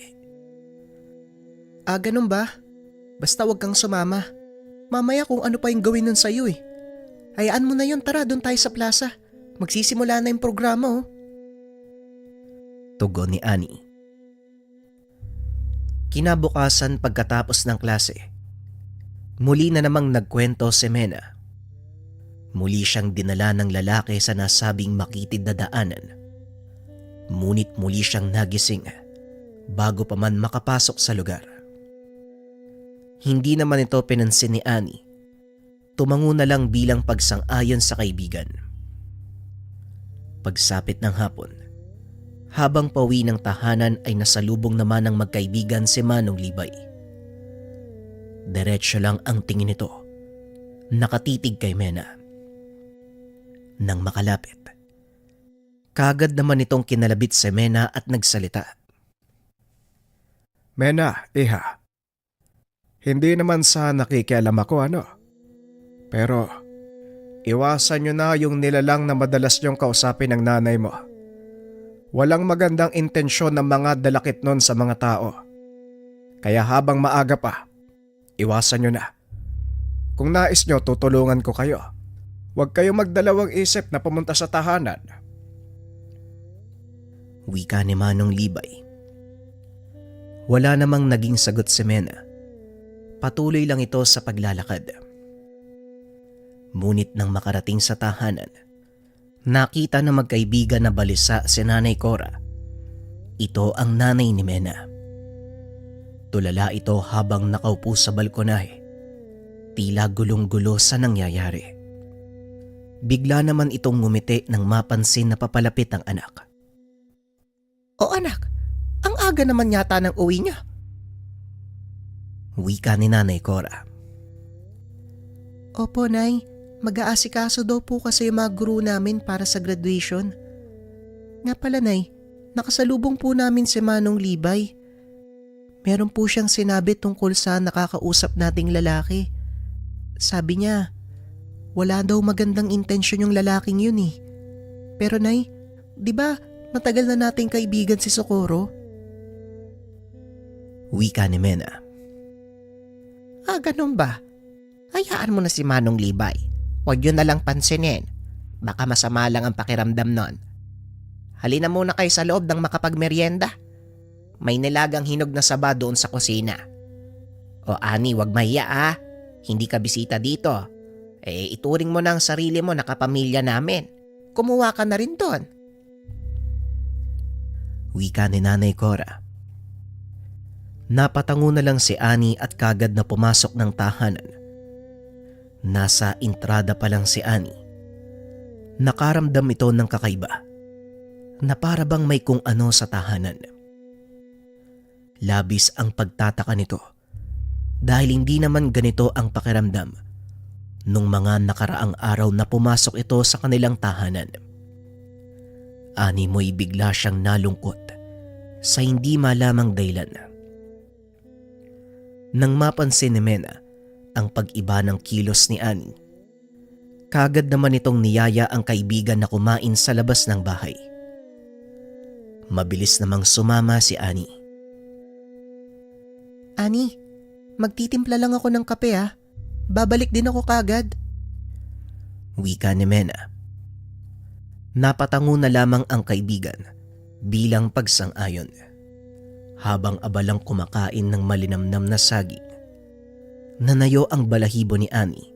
Ganun ba? Basta wag kang sumama. Mamaya kung ano pa yung gawin nun sa'yo eh. Hayaan mo na yun, tara doon tayo sa plaza. Magsisimula na yung programa oh. Tugon ni Ani. Kinabukasan pagkatapos ng klase, muli na namang nagkwento si Mena. Muli siyang dinala ng lalaki sa nasabing makitid na daanan. Ngunit muli siyang nagising bago pa man makapasok sa lugar. Hindi naman ito pinansin ni Ani. Tumango na lang bilang pagsang-ayon sa kaibigan. Pagsapit ng hapon, habang pauwi ng tahanan ay nasalubong naman ng magkaibigan si Manong Libay. Diretso lang ang tingin nito, nakatitig kay Mena. Nang makalapit, kagad naman itong kinalabit si Mena at nagsalita. Mena, iha. Hindi naman sa nakikialam ako Pero iwasan nyo na yung nilalang na madalas nyong kausapin ng nanay mo. Walang magandang intensyon ng mga dalakit nun sa mga tao. Kaya habang maaga pa, iwasan nyo na. Kung nais nyo, tutulungan ko kayo. Huwag kayong magdalawang isip na pumunta sa tahanan. Wika ni Manong Libay. Wala namang naging sagot si Mena. Patuloy lang ito sa paglalakad. Ngunit nang makarating sa tahanan, nakita na magkaibigan na balisa si Nanay Cora. Ito ang nanay ni Mena. Tulala ito habang nakaupo sa balkonahe. Tila gulong-gulo sa nangyayari. Bigla naman itong ngumiti nang mapansin na papalapit ang anak. O anak, ang aga naman yata ng uwi niya. Wika ni Nanay Cora. Opo, Nay. Mag-aasikaso daw po kasi yung mga guro namin para sa graduation. Nga pala, Nay, nakasalubong po namin si Manong Libay. Meron po siyang sinabi tungkol sa nakakausap nating lalaki. Sabi niya, wala daw magandang intensyon yung lalaking yun eh. Pero Nay, di ba matagal na nating kaibigan si Socorro? Wika ni Mena. Ganun ba? Hayaan mo na si Manong Libay. Huwag yun na lang pansinin. Baka masama lang ang pakiramdam nun. Halina muna kayo sa loob ng makapagmeryenda. May nilagang hinog na saba doon sa kusina. O Ani, wag mahiya ah. Hindi ka bisita dito. Ituring mo na ang sarili mo na kapamilya namin. Kumuha ka na rin doon. Wika ni Nanay Cora. Napatango na lang si Ani at kagad na pumasok ng tahanan. Nasa entrada pa lang si Ani. Nakaramdam ito ng kakaiba. Na para bang may kung ano sa tahanan. Labis ang pagtataka nito dahil hindi naman ganito ang pakiramdam nung mga nakaraang araw na pumasok ito sa kanilang tahanan. Ani mo'y bigla siyang nalungkot sa hindi malamang dahilan. Nang mapansin ni Mena ang pag-iba ng kilos ni Ani, kagad naman itong niyaya ang kaibigan na kumain sa labas ng bahay. Mabilis namang sumama si Ani. Ani, magtitimpla lang ako ng kape ah. Babalik din ako kagad. Wika ni Mena. Napatango na lamang ang kaibigan bilang pagsang-ayon. Habang abalang kumakain ng malinamnam na saging, nanayo ang balahibo ni Ani.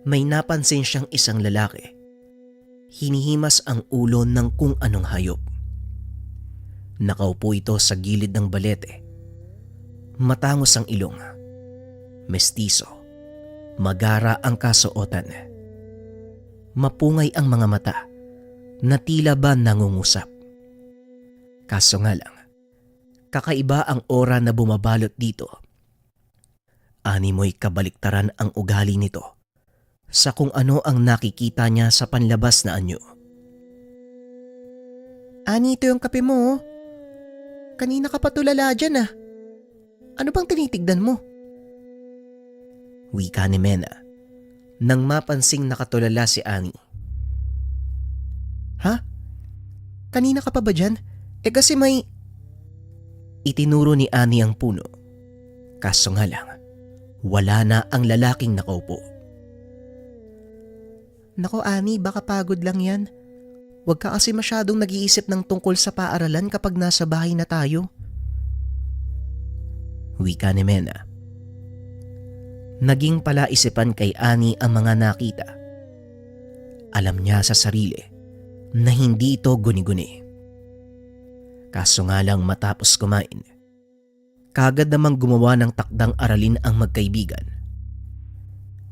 May napansin siyang isang lalaki. Hinihimas ang ulo ng kung anong hayop. Nakaupo ito sa gilid ng balete. Matangos ang ilong. Mestizo. Magara ang kasuotan. Mapungay ang mga mata na tila ba nangungusap. Kaso nga lang, kakaiba ang aura na bumabalot dito. Ani mo'y kabaliktaran ang ugali nito sa kung ano ang nakikita niya sa panlabas na anyo. Ani, ito yung kape mo oh. Kanina ka pa tulala dyan ah. Ano bang tinitigdan mo? Wika ni Mena nang mapansing nakatulala si Ani. Ha? Kanina ka pa ba dyan? Kasi may... Itinuro ni Ani ang puno. Kaso nga lang, wala na ang lalaking nakaupo. Nako Ani, baka pagod lang yan. Huwag ka kasi masyadong nag-iisip ng tungkol sa paaralan kapag nasa bahay na tayo. Wika ni Mena. Naging palaisipan kay Ani ang mga nakita. Alam niya sa sarili na hindi ito guni-guni. Kaso nga lang matapos kumain, kagad namang gumawa ng takdang aralin ang magkaibigan.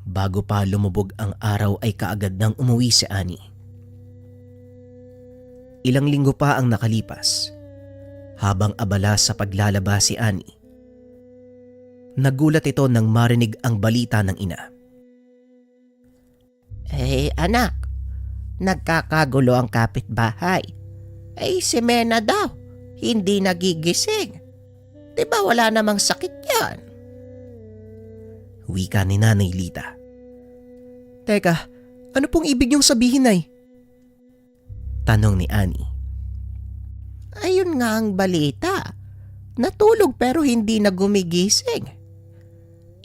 Bago pa lumubog ang araw ay kaagad nang umuwi si Ani. Ilang linggo pa ang nakalipas. Habang abala sa paglalaba si Ani, nagulat ito nang marinig ang balita ng ina. Anak, nagkakagulo ang kapitbahay. Si Mena daw, hindi nagigising. Diba wala namang sakit yan? Wika ni Nanay Lita. Teka, ano pong ibig niyong sabihin, Nay? Tanong ni Ani. Ayun nga ang balita. Natulog pero hindi na gumigising.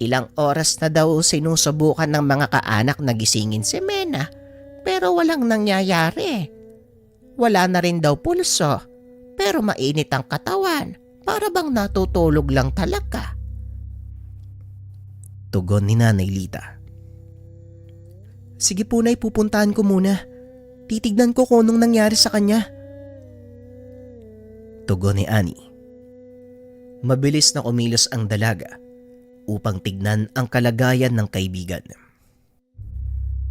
Ilang oras na daw sinusubukan ng mga kaanak na gisingin si Mena pero walang nangyayari. Wala na rin daw pulso pero mainit ang katawan para bang natutulog lang talaga. Tugon ni Nanay Lita. Sige po Nay, pupuntahan ko muna. Titignan ko kung anong nangyari sa kanya. Tugon ni Ani. Mabilis na kumilos ang dalaga upang tignan ang kalagayan ng kaibigan.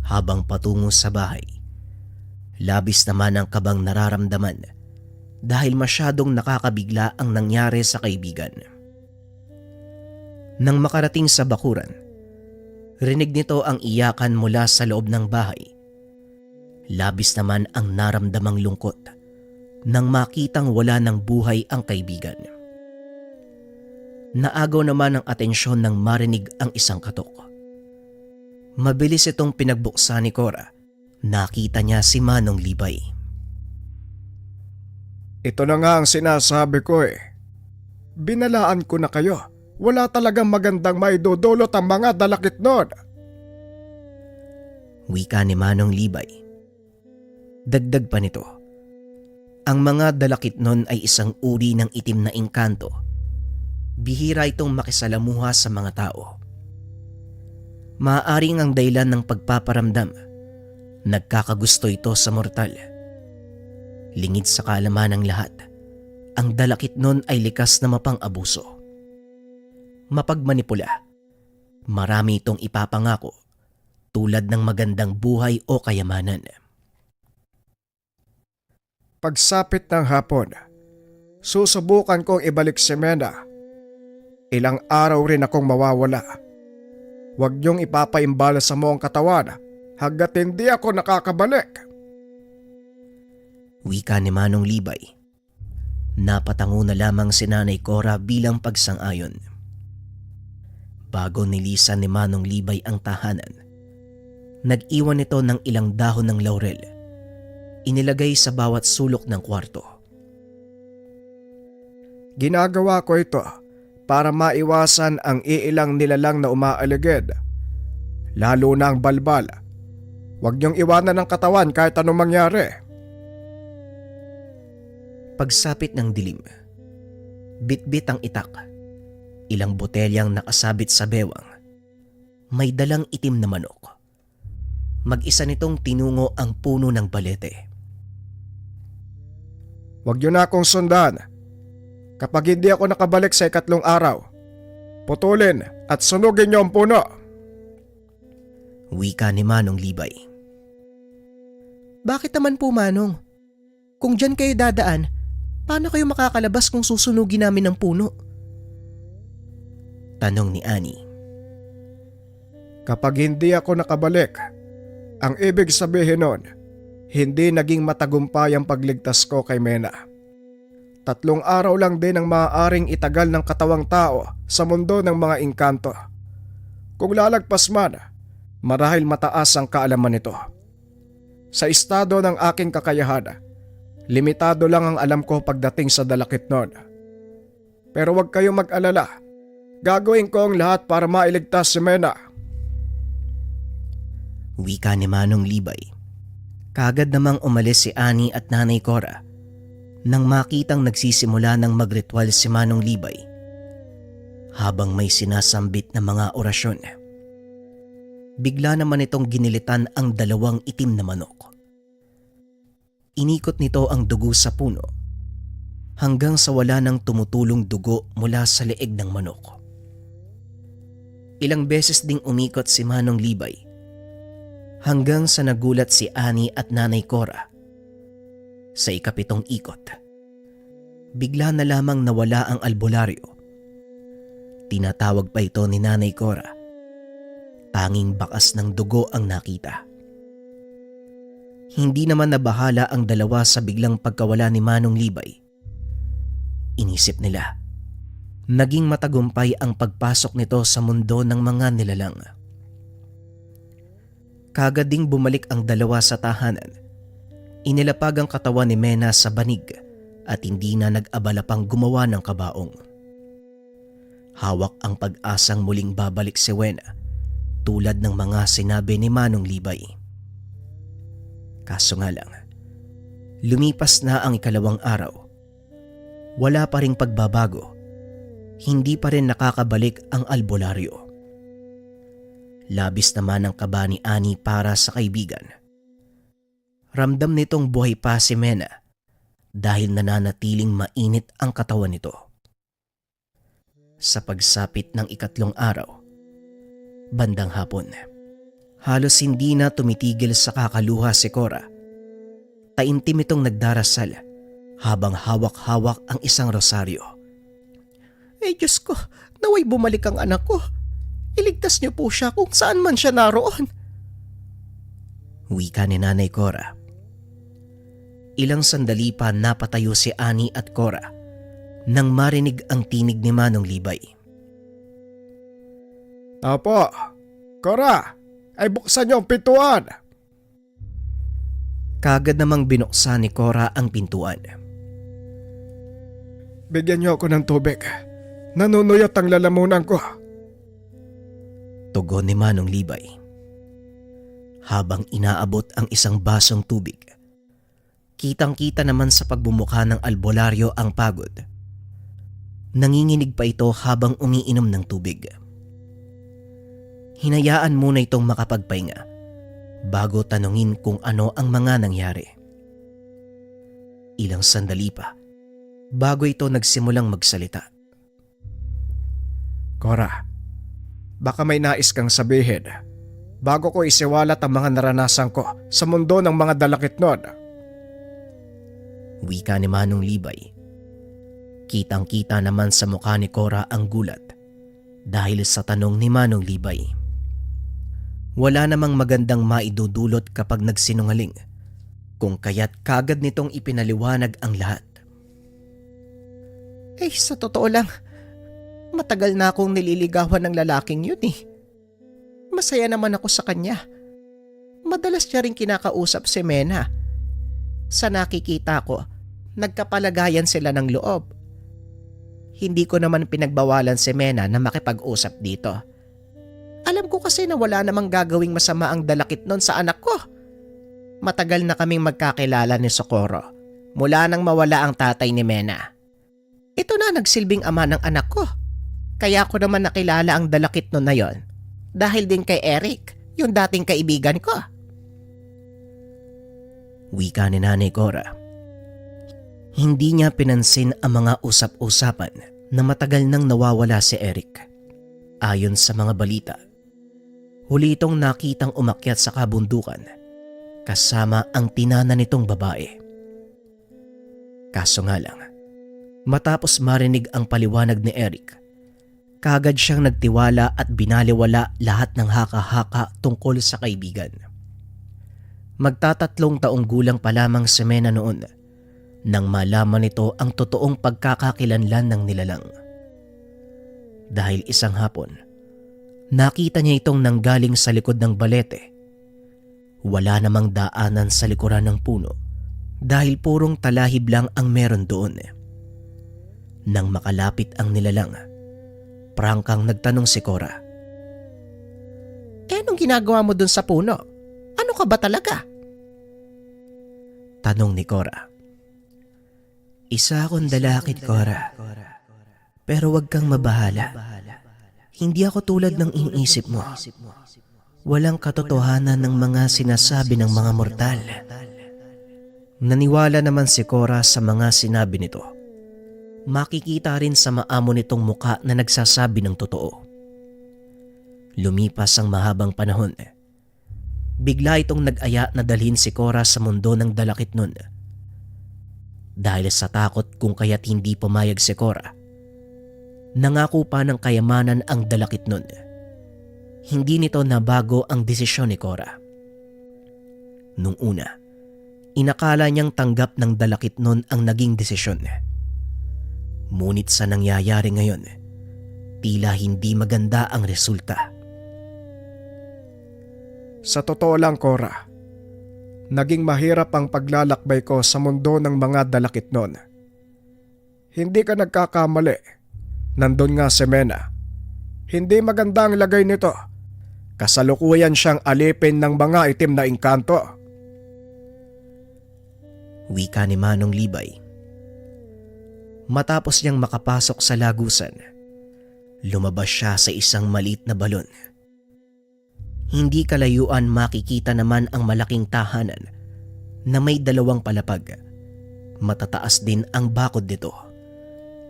Habang patungo sa bahay, labis naman ang kabang nararamdaman dahil masyadong nakakabigla ang nangyari sa kaibigan. Nang makarating sa bakuran, rinig nito ang iyakan mula sa loob ng bahay. Labis naman ang naramdamang lungkot nang makitang wala ng buhay ang kaibigan. Naagaw naman ang atensyon nang marinig ang isang katok. Mabilis itong pinagbuksan ni Cora. Nakita niya si Manong Libay. Ito na nga ang sinasabi ko eh. Binalaan ko na kayo. Wala talagang magandang maidudulot ang mga dalakit nun. Wika ni Manong Libay. Dagdag pa nito, ang mga dalakit nun ay isang uri ng itim na engkanto. Bihira itong makisalamuha sa mga tao. Maaaring ang dahilan ng pagpaparamdam, nagkakagusto ito sa mortal. Lingid sa kaalaman ng lahat, ang dalakit nun ay likas na mapang-abuso. Mapagmanipula, marami itong ipapangako tulad ng magandang buhay o kayamanan. Pagsapit ng hapon, susubukan kong ibalik si Mena. Ilang araw rin akong mawawala. Huwag niyong ipapaimbala sa mo ang katawan hanggat hindi ako nakakabalik. Wika ni Manong Libay. Napatango na lamang si Nanay Cora bilang pagsang-ayon. Bago nilisan ni Manong Libay ang tahanan, nag-iwan ito ng ilang dahon ng laurel. Inilagay sa bawat sulok ng kwarto. Ginagawa ko ito para maiwasan ang iilang nilalang na umaaligid. Lalo na ang balbal. Huwag niyong iwanan ang katawan kahit anong mangyari. Pagsapit ng dilim, bitbit ang itak. Ilang botelyang nakasabit sa bewang. May dalang itim na manok. Mag-isa nitong tinungo ang puno ng balete. Huwag niyo na akong sundan. Kapag hindi ako nakabalik sa 3 araw, putulin at sunugin niyo ang puno. Wika ni Manong Libay. Bakit naman po, Manong? Kung dyan kayo dadaan, paano kayo makakalabas kung susunugin namin ang puno? Tanong ni Annie. Kapag hindi ako nakabalik, ang ibig sabihin nun, hindi naging matagumpay ang pagligtas ko kay Mena. 3 araw lang din ang maaaring itagal ng katawang tao sa mundo ng mga engkanto. Kung lalagpas man, marahil mataas ang kaalaman nito. Sa estado ng aking kakayahan, limitado lang ang alam ko pagdating sa dalakit nun. Pero huwag kayong mag-alala. Gagawin ko ang lahat para mailigtas si Mena. Wika ni Manong Libay. Kagad namang umalis si Annie at Nanay Cora nang makitang nagsisimula ng magritual si Manong Libay habang may sinasambit na mga orasyon. Bigla naman itong ginilitan ang 2 itim na manok. Inikot nito ang dugo sa puno hanggang sa wala nang tumutulong dugo mula sa leeg ng manok. Ilang beses ding umikot si Manong Libay hanggang sa nagulat si Annie at Nanay Cora. Sa 7th ikot, bigla na lamang nawala ang albularyo. Tinatawag pa ito ni Nanay Cora. Tanging bakas ng dugo ang nakita. Hindi naman nabahala ang 2 sa biglang pagkawala ni Manong Libay. Inisip nila, naging matagumpay ang pagpasok nito sa mundo ng mga nilalang. Kagad ding bumalik ang 2 sa tahanan. Inilapag ang katawan ni Mena sa banig at hindi na nag-abala pang gumawa ng kabaong. Hawak ang pag-asang muling babalik si Wena tulad ng mga sinabi ni Manong Libay. Kaso nga lang, lumipas na ang 2 araw. Wala pa ring pagbabago. Hindi pa rin nakakabalik ang albularyo. Labis naman ang kaba ni Annie para sa kaibigan. Ramdam nitong buhay pa si Mena dahil nananatiling mainit ang katawan nito. Sa pagsapit ng ikatlong araw, bandang hapon, halos hindi na tumitigil sa kakaluha si Cora. Taimtim itong nagdarasal habang hawak-hawak ang isang rosaryo. Diyos ko, naway bumalik ang anak ko. Iligtas niyo po siya kung saan man siya naroon. Wika ni Nanay Cora. Ilang sandali pa napatayo si Ani at Cora nang marinig ang tinig ni Manong Libay. Opo, Cora, ay buksan niyo ang pintuan. Kagad namang binuksan ni Cora ang pintuan. Bigyan niyo ako ng tubig. Nanunuyot ang lalamunan ko. Tugon ni Manong Libay. Habang inaabot ang isang basong tubig, kitang-kita naman sa pagbumuka ng albularyo ang pagod. Nanginginig pa ito habang umiinom ng tubig. Hinayaan muna itong makapagpahinga bago tanungin kung ano ang mga nangyari. Ilang sandali pa bago ito nagsimulang magsalita. Cora, baka may nais kang sabihin bago ko isiwalat ang mga naranasan ko sa mundo ng mga dalakitnon. Wika ni Manong Libay. Kitang-kita naman sa mukha ni Cora ang gulat dahil sa tanong ni Manong Libay. Wala namang magandang maidudulot kapag nagsinungaling, kung kaya't kagad nitong ipinaliwanag ang lahat. Sa totoo lang, matagal na akong nililigawan ng lalaking yun eh. Masaya naman ako sa kanya. Madalas niya rin kinakausap si Mena. Sa nakikita ko, nagkapalagayan sila ng loob. Hindi ko naman pinagbawalan si Mena na makipag-usap dito. Alam ko kasi na wala namang gagawing masama ang dalakit nun sa anak ko. Matagal na kaming magkakilala ni Socorro mula nang mawala ang tatay ni Mena. Ito na nagsilbing ama ng anak ko. Kaya ko naman nakilala ang dalakit nun na yon dahil din kay Eric, yung dating kaibigan ko. Wika ni Nanay Cora. Hindi niya pinansin ang mga usap-usapan na matagal nang nawawala si Eric. Ayon sa mga balita, huli itong nakitang umakyat sa kabundukan kasama ang tinana nitong babae. Kaso nga lang, matapos marinig ang paliwanag ni Eric, kagad siyang nagtiwala at binaliwala lahat ng haka-haka tungkol sa kaibigan. Magtatatlong taong gulang pa lamang si Mena noon nang malaman nito ang totoong pagkakakilanlan ng nilalang. Dahil isang hapon, nakita niya itong nanggaling sa likod ng balete. Wala namang daanan sa likuran ng puno dahil purong talahib lang ang meron doon. Nang makalapit ang nilalang, prangkang nagtanong si Cora. Anong ginagawa mo dun sa puno? Ano ka ba talaga? Tanong ni Cora. Isa akong dalakit, Cora. Pero wag kang mabahala. Hindi ako tulad ng iniisip mo. Walang katotohanan ng mga sinasabi ng mga mortal. Naniwala naman si Cora sa mga sinabi nito. Makikita rin sa maamo nitong muka na nagsasabi ng totoo. Lumipas ang mahabang panahon. Bigla itong nag-aya na dalhin si Cora sa mundo ng dalakit nun. Dahil sa takot kung kaya't hindi pumayag si Cora, nangako pa ng kayamanan ang dalakit nun. Hindi nito nabago ang desisyon ni Cora. Nung una, inakala niyang tanggap ng dalakit nun ang naging desisyon. Ngunit sa nangyayari ngayon, tila hindi maganda ang resulta. Sa totoo lang, Cora, naging mahirap ang paglalakbay ko sa mundo ng mga dalakitnon. Hindi ka nagkakamali. Nandun nga si Mena. Hindi maganda ang lagay nito. Kasalukuyan siyang alipin ng mga itim na engkanto. Wika ni Manong Libay. Matapos niyang makapasok sa lagusan, lumabas siya sa isang maliit na balon. Hindi kalayuan makikita naman ang malaking tahanan na may 2 palapag. Matataas din ang bakod nito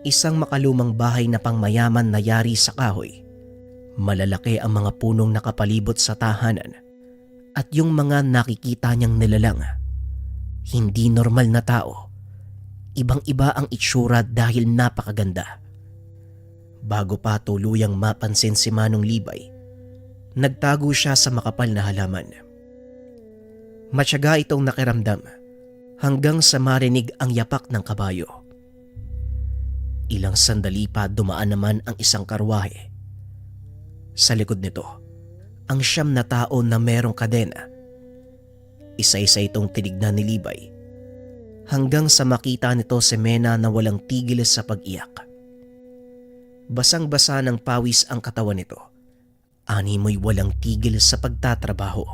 Isang makalumang bahay na pangmayaman na yari sa kahoy. Malalaki ang mga punong nakapalibot sa tahanan at yung mga nakikita niyang nilalang. Hindi normal na tao. Ibang-iba ang itsura dahil napakaganda. Bago pa tuluyang mapansin si Manong Libay, nagtago siya sa makapal na halaman. Matyaga itong nakiramdam hanggang sa marinig ang yapak ng kabayo. Ilang sandali pa dumaan naman ang isang karwahe. Sa likod nito, ang 9 na tao na merong kadena. Isa-isa itong tinignan ni Libay hanggang sa makita nito si Mena na walang tigil sa pag-iyak. Basang-basa ng pawis ang katawan nito. Animoy walang tigil sa pagtatrabaho.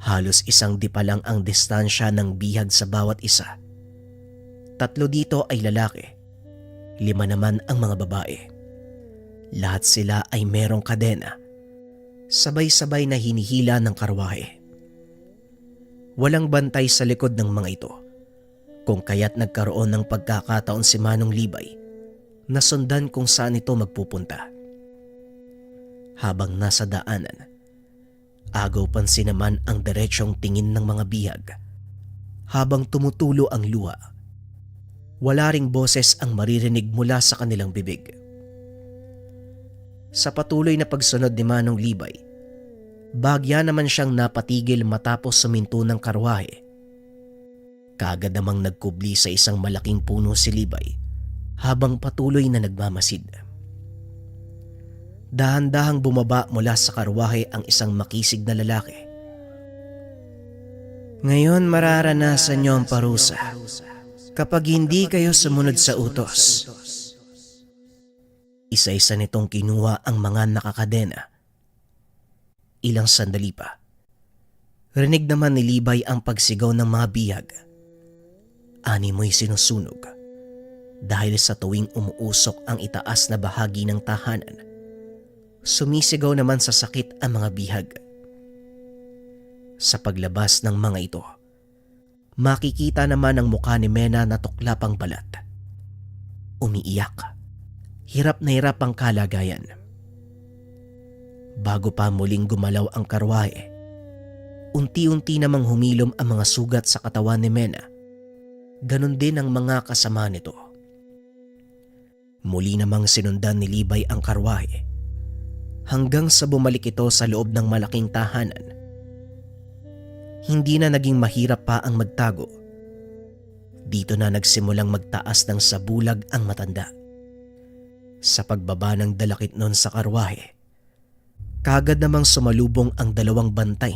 Halos 1 dipa lang ang distansya ng bihag sa bawat isa. 3 dito ay lalaki, 5 naman ang mga babae. Lahat sila ay merong kadena, sabay-sabay na hinihila ng karwahe. Walang bantay sa likod ng mga ito, kung kaya't nagkaroon ng pagkakataon si Manong Libay na sundan kung saan ito magpupunta. Habang nasa daanan, agaw pansin naman ang diretsyong tingin ng mga bihag. Habang tumutulo ang luha, wala ring boses ang maririnig mula sa kanilang bibig. Sa patuloy na pagsunod ni Manong Libay, bagya naman siyang napatigil matapos suminto ng karwahe. Kaagad namang nagkubli sa isang malaking puno si Libay habang patuloy na nagmamasid. Dahan-dahang bumaba mula sa karwahe ang isang makisig na lalaki. Ngayon mararanasan niyo ang parusa kapag hindi kayo sumunod sa utos. Isa-isa nitong kinuha ang mga nakakadena. Ilang sandali pa, rinig naman ni Libay ang pagsigaw ng mga bihag. Animoy sinusunog dahil sa tuwing umuusok ang itaas na bahagi ng tahanan. Sumisigaw naman sa sakit ang mga bihag. Sa paglabas ng mga ito, makikita naman ang mukha ni Mena na tuklap ang balat. Umiiyak. Hirap na hirap ang kalagayan. Bago pa muling gumalaw ang karwahe, unti-unti namang humilom ang mga sugat sa katawan ni Mena. Ganon din ang mga kasama nito. Muli namang sinundan ni Libay ang karwahe hanggang sa bumalik ito sa loob ng malaking tahanan. Hindi na naging mahirap pa ang magtago. Dito na nagsimulang magtaas ng sabulag ang matanda. Sa pagbaba ng dalakit nun sa karwahe, kaagad namang sumalubong ang 2 bantay.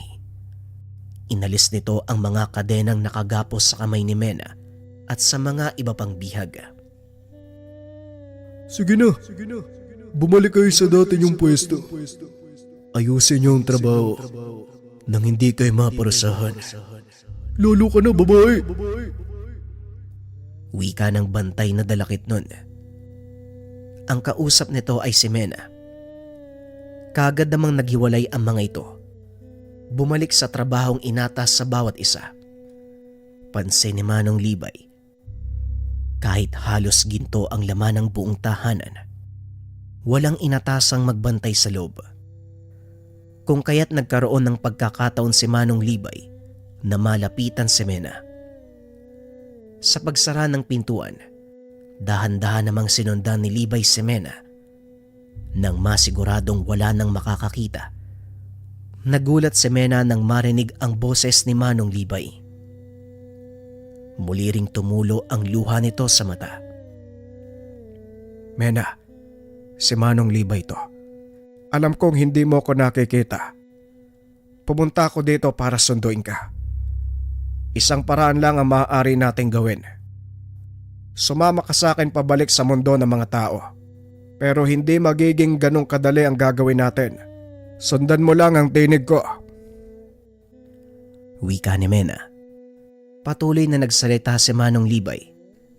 Inalis nito ang mga kadenang nakagapos sa kamay ni Mena at sa mga iba pang bihag. Sige na. Bumalik kayo sa dati niyong pwesto. Ayusin niyo ang trabaho nang hindi kayo maparusahan. Lolo ka na, babae. Wika ng bantay na dalakit nun. Ang kausap nito ay si Mena. Kaagad namang naghiwalay ang mga ito. Bumalik sa trabahong inatas sa bawat isa. Pansin ni Manong Libay, kahit halos ginto ang laman ng buong tahanan, walang inatasang magbantay sa loob. Kung kaya't nagkaroon ng pagkakataon si Manong Libay na malapitan si Mena. Sa pagsara ng pintuan, dahan-dahan namang sinundan ni Libay si Mena. Nang masiguradong wala nang makakakita, nagulat si Mena nang marinig ang boses ni Manong Libay. Muli ring tumulo ang luha nito sa mata. Mena, si Manong Libay to. Alam kong hindi mo ko nakikita. Pumunta ako dito para sunduin ka. Isang paraan lang ang maaari nating gawin. Sumama ka sa akin pabalik sa mundo ng mga tao. Pero hindi magiging ganong kadali ang gagawin natin. Sundan mo lang ang tinig ko. Wika ni Mena. Patuloy na nagsalita si Manong Libay.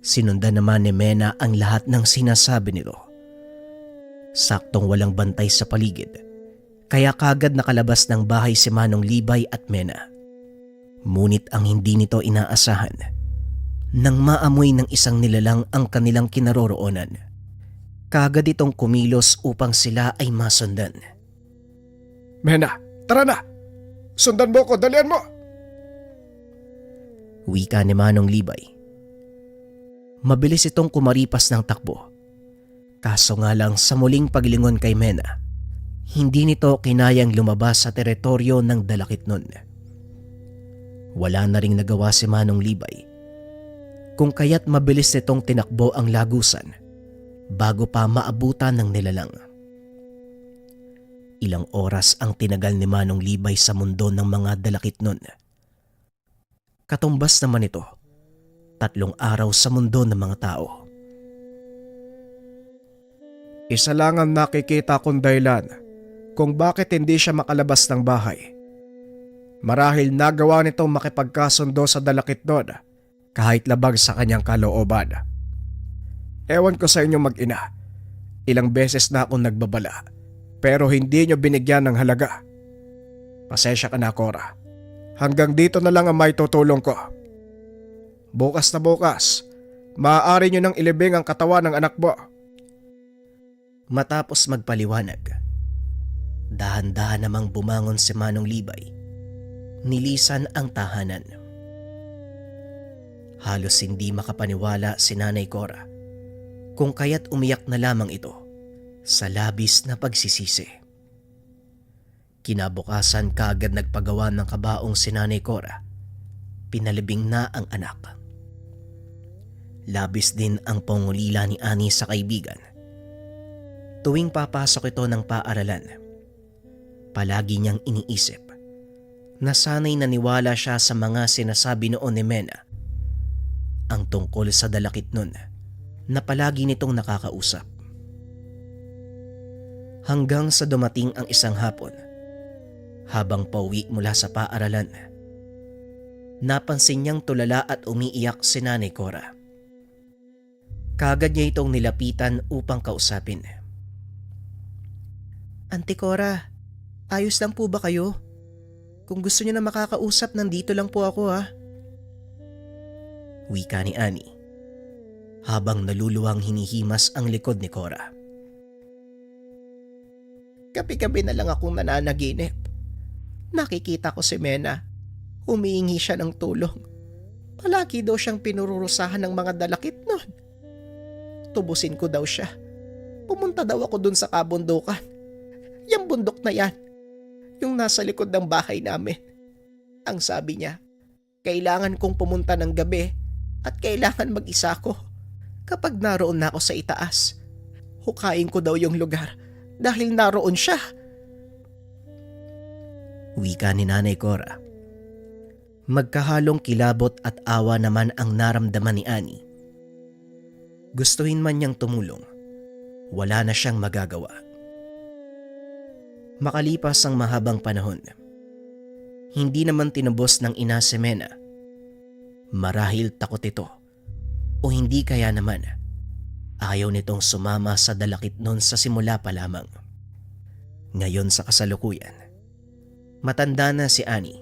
Sinundan naman ni Mena ang lahat ng sinasabi nito. Saktong walang bantay sa paligid, kaya kagad nakalabas ng bahay si Manong Libay at Mena. Ngunit ang hindi nito inaasahan, Nang maamoy ng isang nilalang ang kanilang kinaroroonan, kaagad itong kumilos upang sila ay masundan. Mena, tara na! Sundan mo ko, dalian mo! Wika ni Manong Libay. Mabilis itong kumaripas ng takbo. Kaso nga lang sa muling paglingon kay Mena, hindi nito kinayang lumabas sa teritoryo ng dalakit nun. Wala na ring nagawa si Manong Libay, kung kaya't mabilis nitong tinakbo ang lagusan bago pa maabutan ng nilalang. Ilang oras ang tinagal ni Manong Libay sa mundo ng mga dalakit nun. Katumbas naman ito, 3 araw sa mundo ng mga tao. Isa lang ang nakikita kong dahilan kung bakit hindi siya makalabas ng bahay. Marahil nagawa nitong makipagkasundo sa dalakit nun kahit labag sa kanyang kalooban. Ewan ko sa inyo mag-ina, ilang beses na akong nagbabala pero hindi nyo binigyan ng halaga. Pasensya ka na, Cora. Hanggang dito na lang ang may tutulong ko. Bukas na bukas, maaari nyo nang ilibing ang katawan ng anak mo. Matapos magpaliwanag, dahan-dahan namang bumangon si Manong Libay. Nilisan ang tahanan. Halos hindi makapaniwala si Nanay Cora, kung kaya't umiyak na lamang ito sa labis na pagsisisi. Kinabukasan kaagad nagpagawa ng kabaong si Nanay Cora. Pinalibing na ang anak. Labis din ang pangulila ni Ani sa kaibigan. Tuwing papasok ito ng paaralan, palagi niyang iniisip na sana'y naniwala siya sa mga sinasabi noon ni Mena, ang tungkol sa dalakit nun na palagi nitong nakakausap. Hanggang sa dumating ang isang hapon, habang pauwi mula sa paaralan, napansin niyang tulala at umiiyak si Nanay Cora. Kaagad niya itong nilapitan upang kausapin. Auntie Cora, ayos lang po ba kayo? Kung gusto niyo na makakausap, nandito lang po ako ha. Wika ni Ani, habang naluluwang hinihimas ang likod ni Cora. Gabi-gabi na lang akong nananaginip. Nakikita ko si Mena. Humihingi siya ng tulong. Palagi daw siyang pinururusahan ng mga dalakit nun. Tubusin ko daw siya. Pumunta daw ako dun sa kabundukan. Yang bundok na yan. Yung nasa likod ng bahay namin. Ang sabi niya, kailangan kong pumunta ng gabi at kailangan mag-isa ko. Kapag naroon na ako sa itaas, hukayin ko daw yung lugar dahil naroon siya. Wika ni Nanay Cora. Magkahalong kilabot at awa naman ang naramdaman ni Ani. Gustuhin man niyang tumulong, wala na siyang magagawa. Makalipas ang mahabang panahon, hindi naman tinubos ng ina si Mena. Marahil takot ito o hindi kaya naman ayaw nitong sumama sa dalakit nun sa simula pa lamang. Ngayon sa kasalukuyan, matanda na si Ani.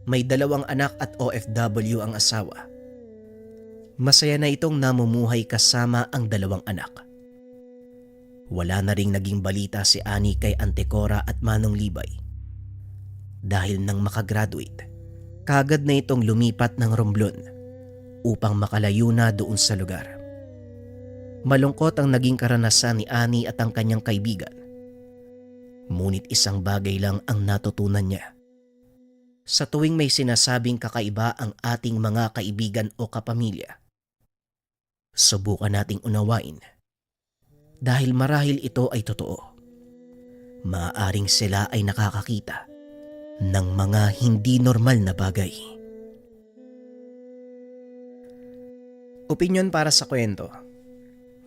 May 2 anak at OFW ang asawa. Masaya na itong namumuhay kasama ang 2 anak. Wala na ring naging balita si Ani kay Auntie Cora at Manong Libay. Dahil nang makagraduate, kaagad na itong lumipat ng Romblon upang makalayo na doon sa lugar. Malungkot ang naging karanasan ni Ani at ang kanyang kaibigan. Ngunit isang bagay lang ang natutunan niya. Sa tuwing may sinasabing kakaiba ang ating mga kaibigan o kapamilya, subukan nating unawain. Dahil marahil ito ay totoo. Maaaring sila ay nakakakita ng mga hindi normal na bagay. Opinyon para sa kwento.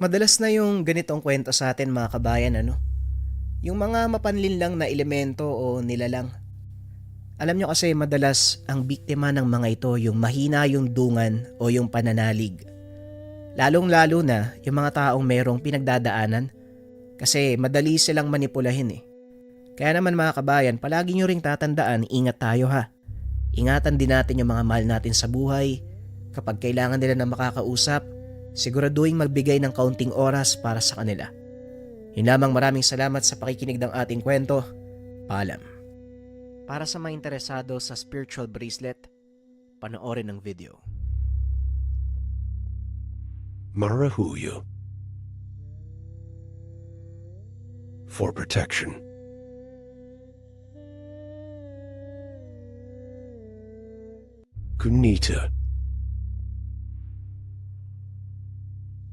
Madalas na yung ganitong kwento sa atin mga kabayan, ano? Yung mga mapanlinlang na elemento o nilalang. Alam nyo kasi madalas ang biktima ng mga ito yung mahina yung dungan o yung pananalig. Lalong-lalo na yung mga taong merong pinagdadaanan kasi madali silang manipulahin eh. Kaya naman mga kabayan, palagi nyo ring tatandaan, ingat tayo ha. Ingatan din natin yung mga mahal natin sa buhay, Kapag kailangan nila ng makakausap, siguraduhin magbigay ng kaunting oras para sa kanila. Yun lamang, maraming salamat sa pakikinig ng ating kwento. Paalam. Para sa mga interesado sa spiritual bracelet, panoorin ang video. Marahuyo. For protection. Kunita.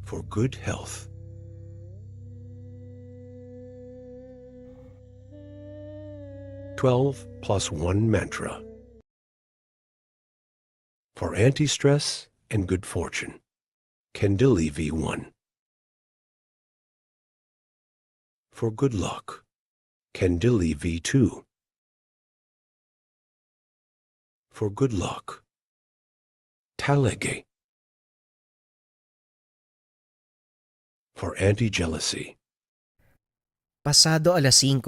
For good health. +1 mantra. For anti-stress and good fortune. Candili V1. For good luck. Candili V2. For good luck. Talege. For anti-jealousy. Pasado 5:00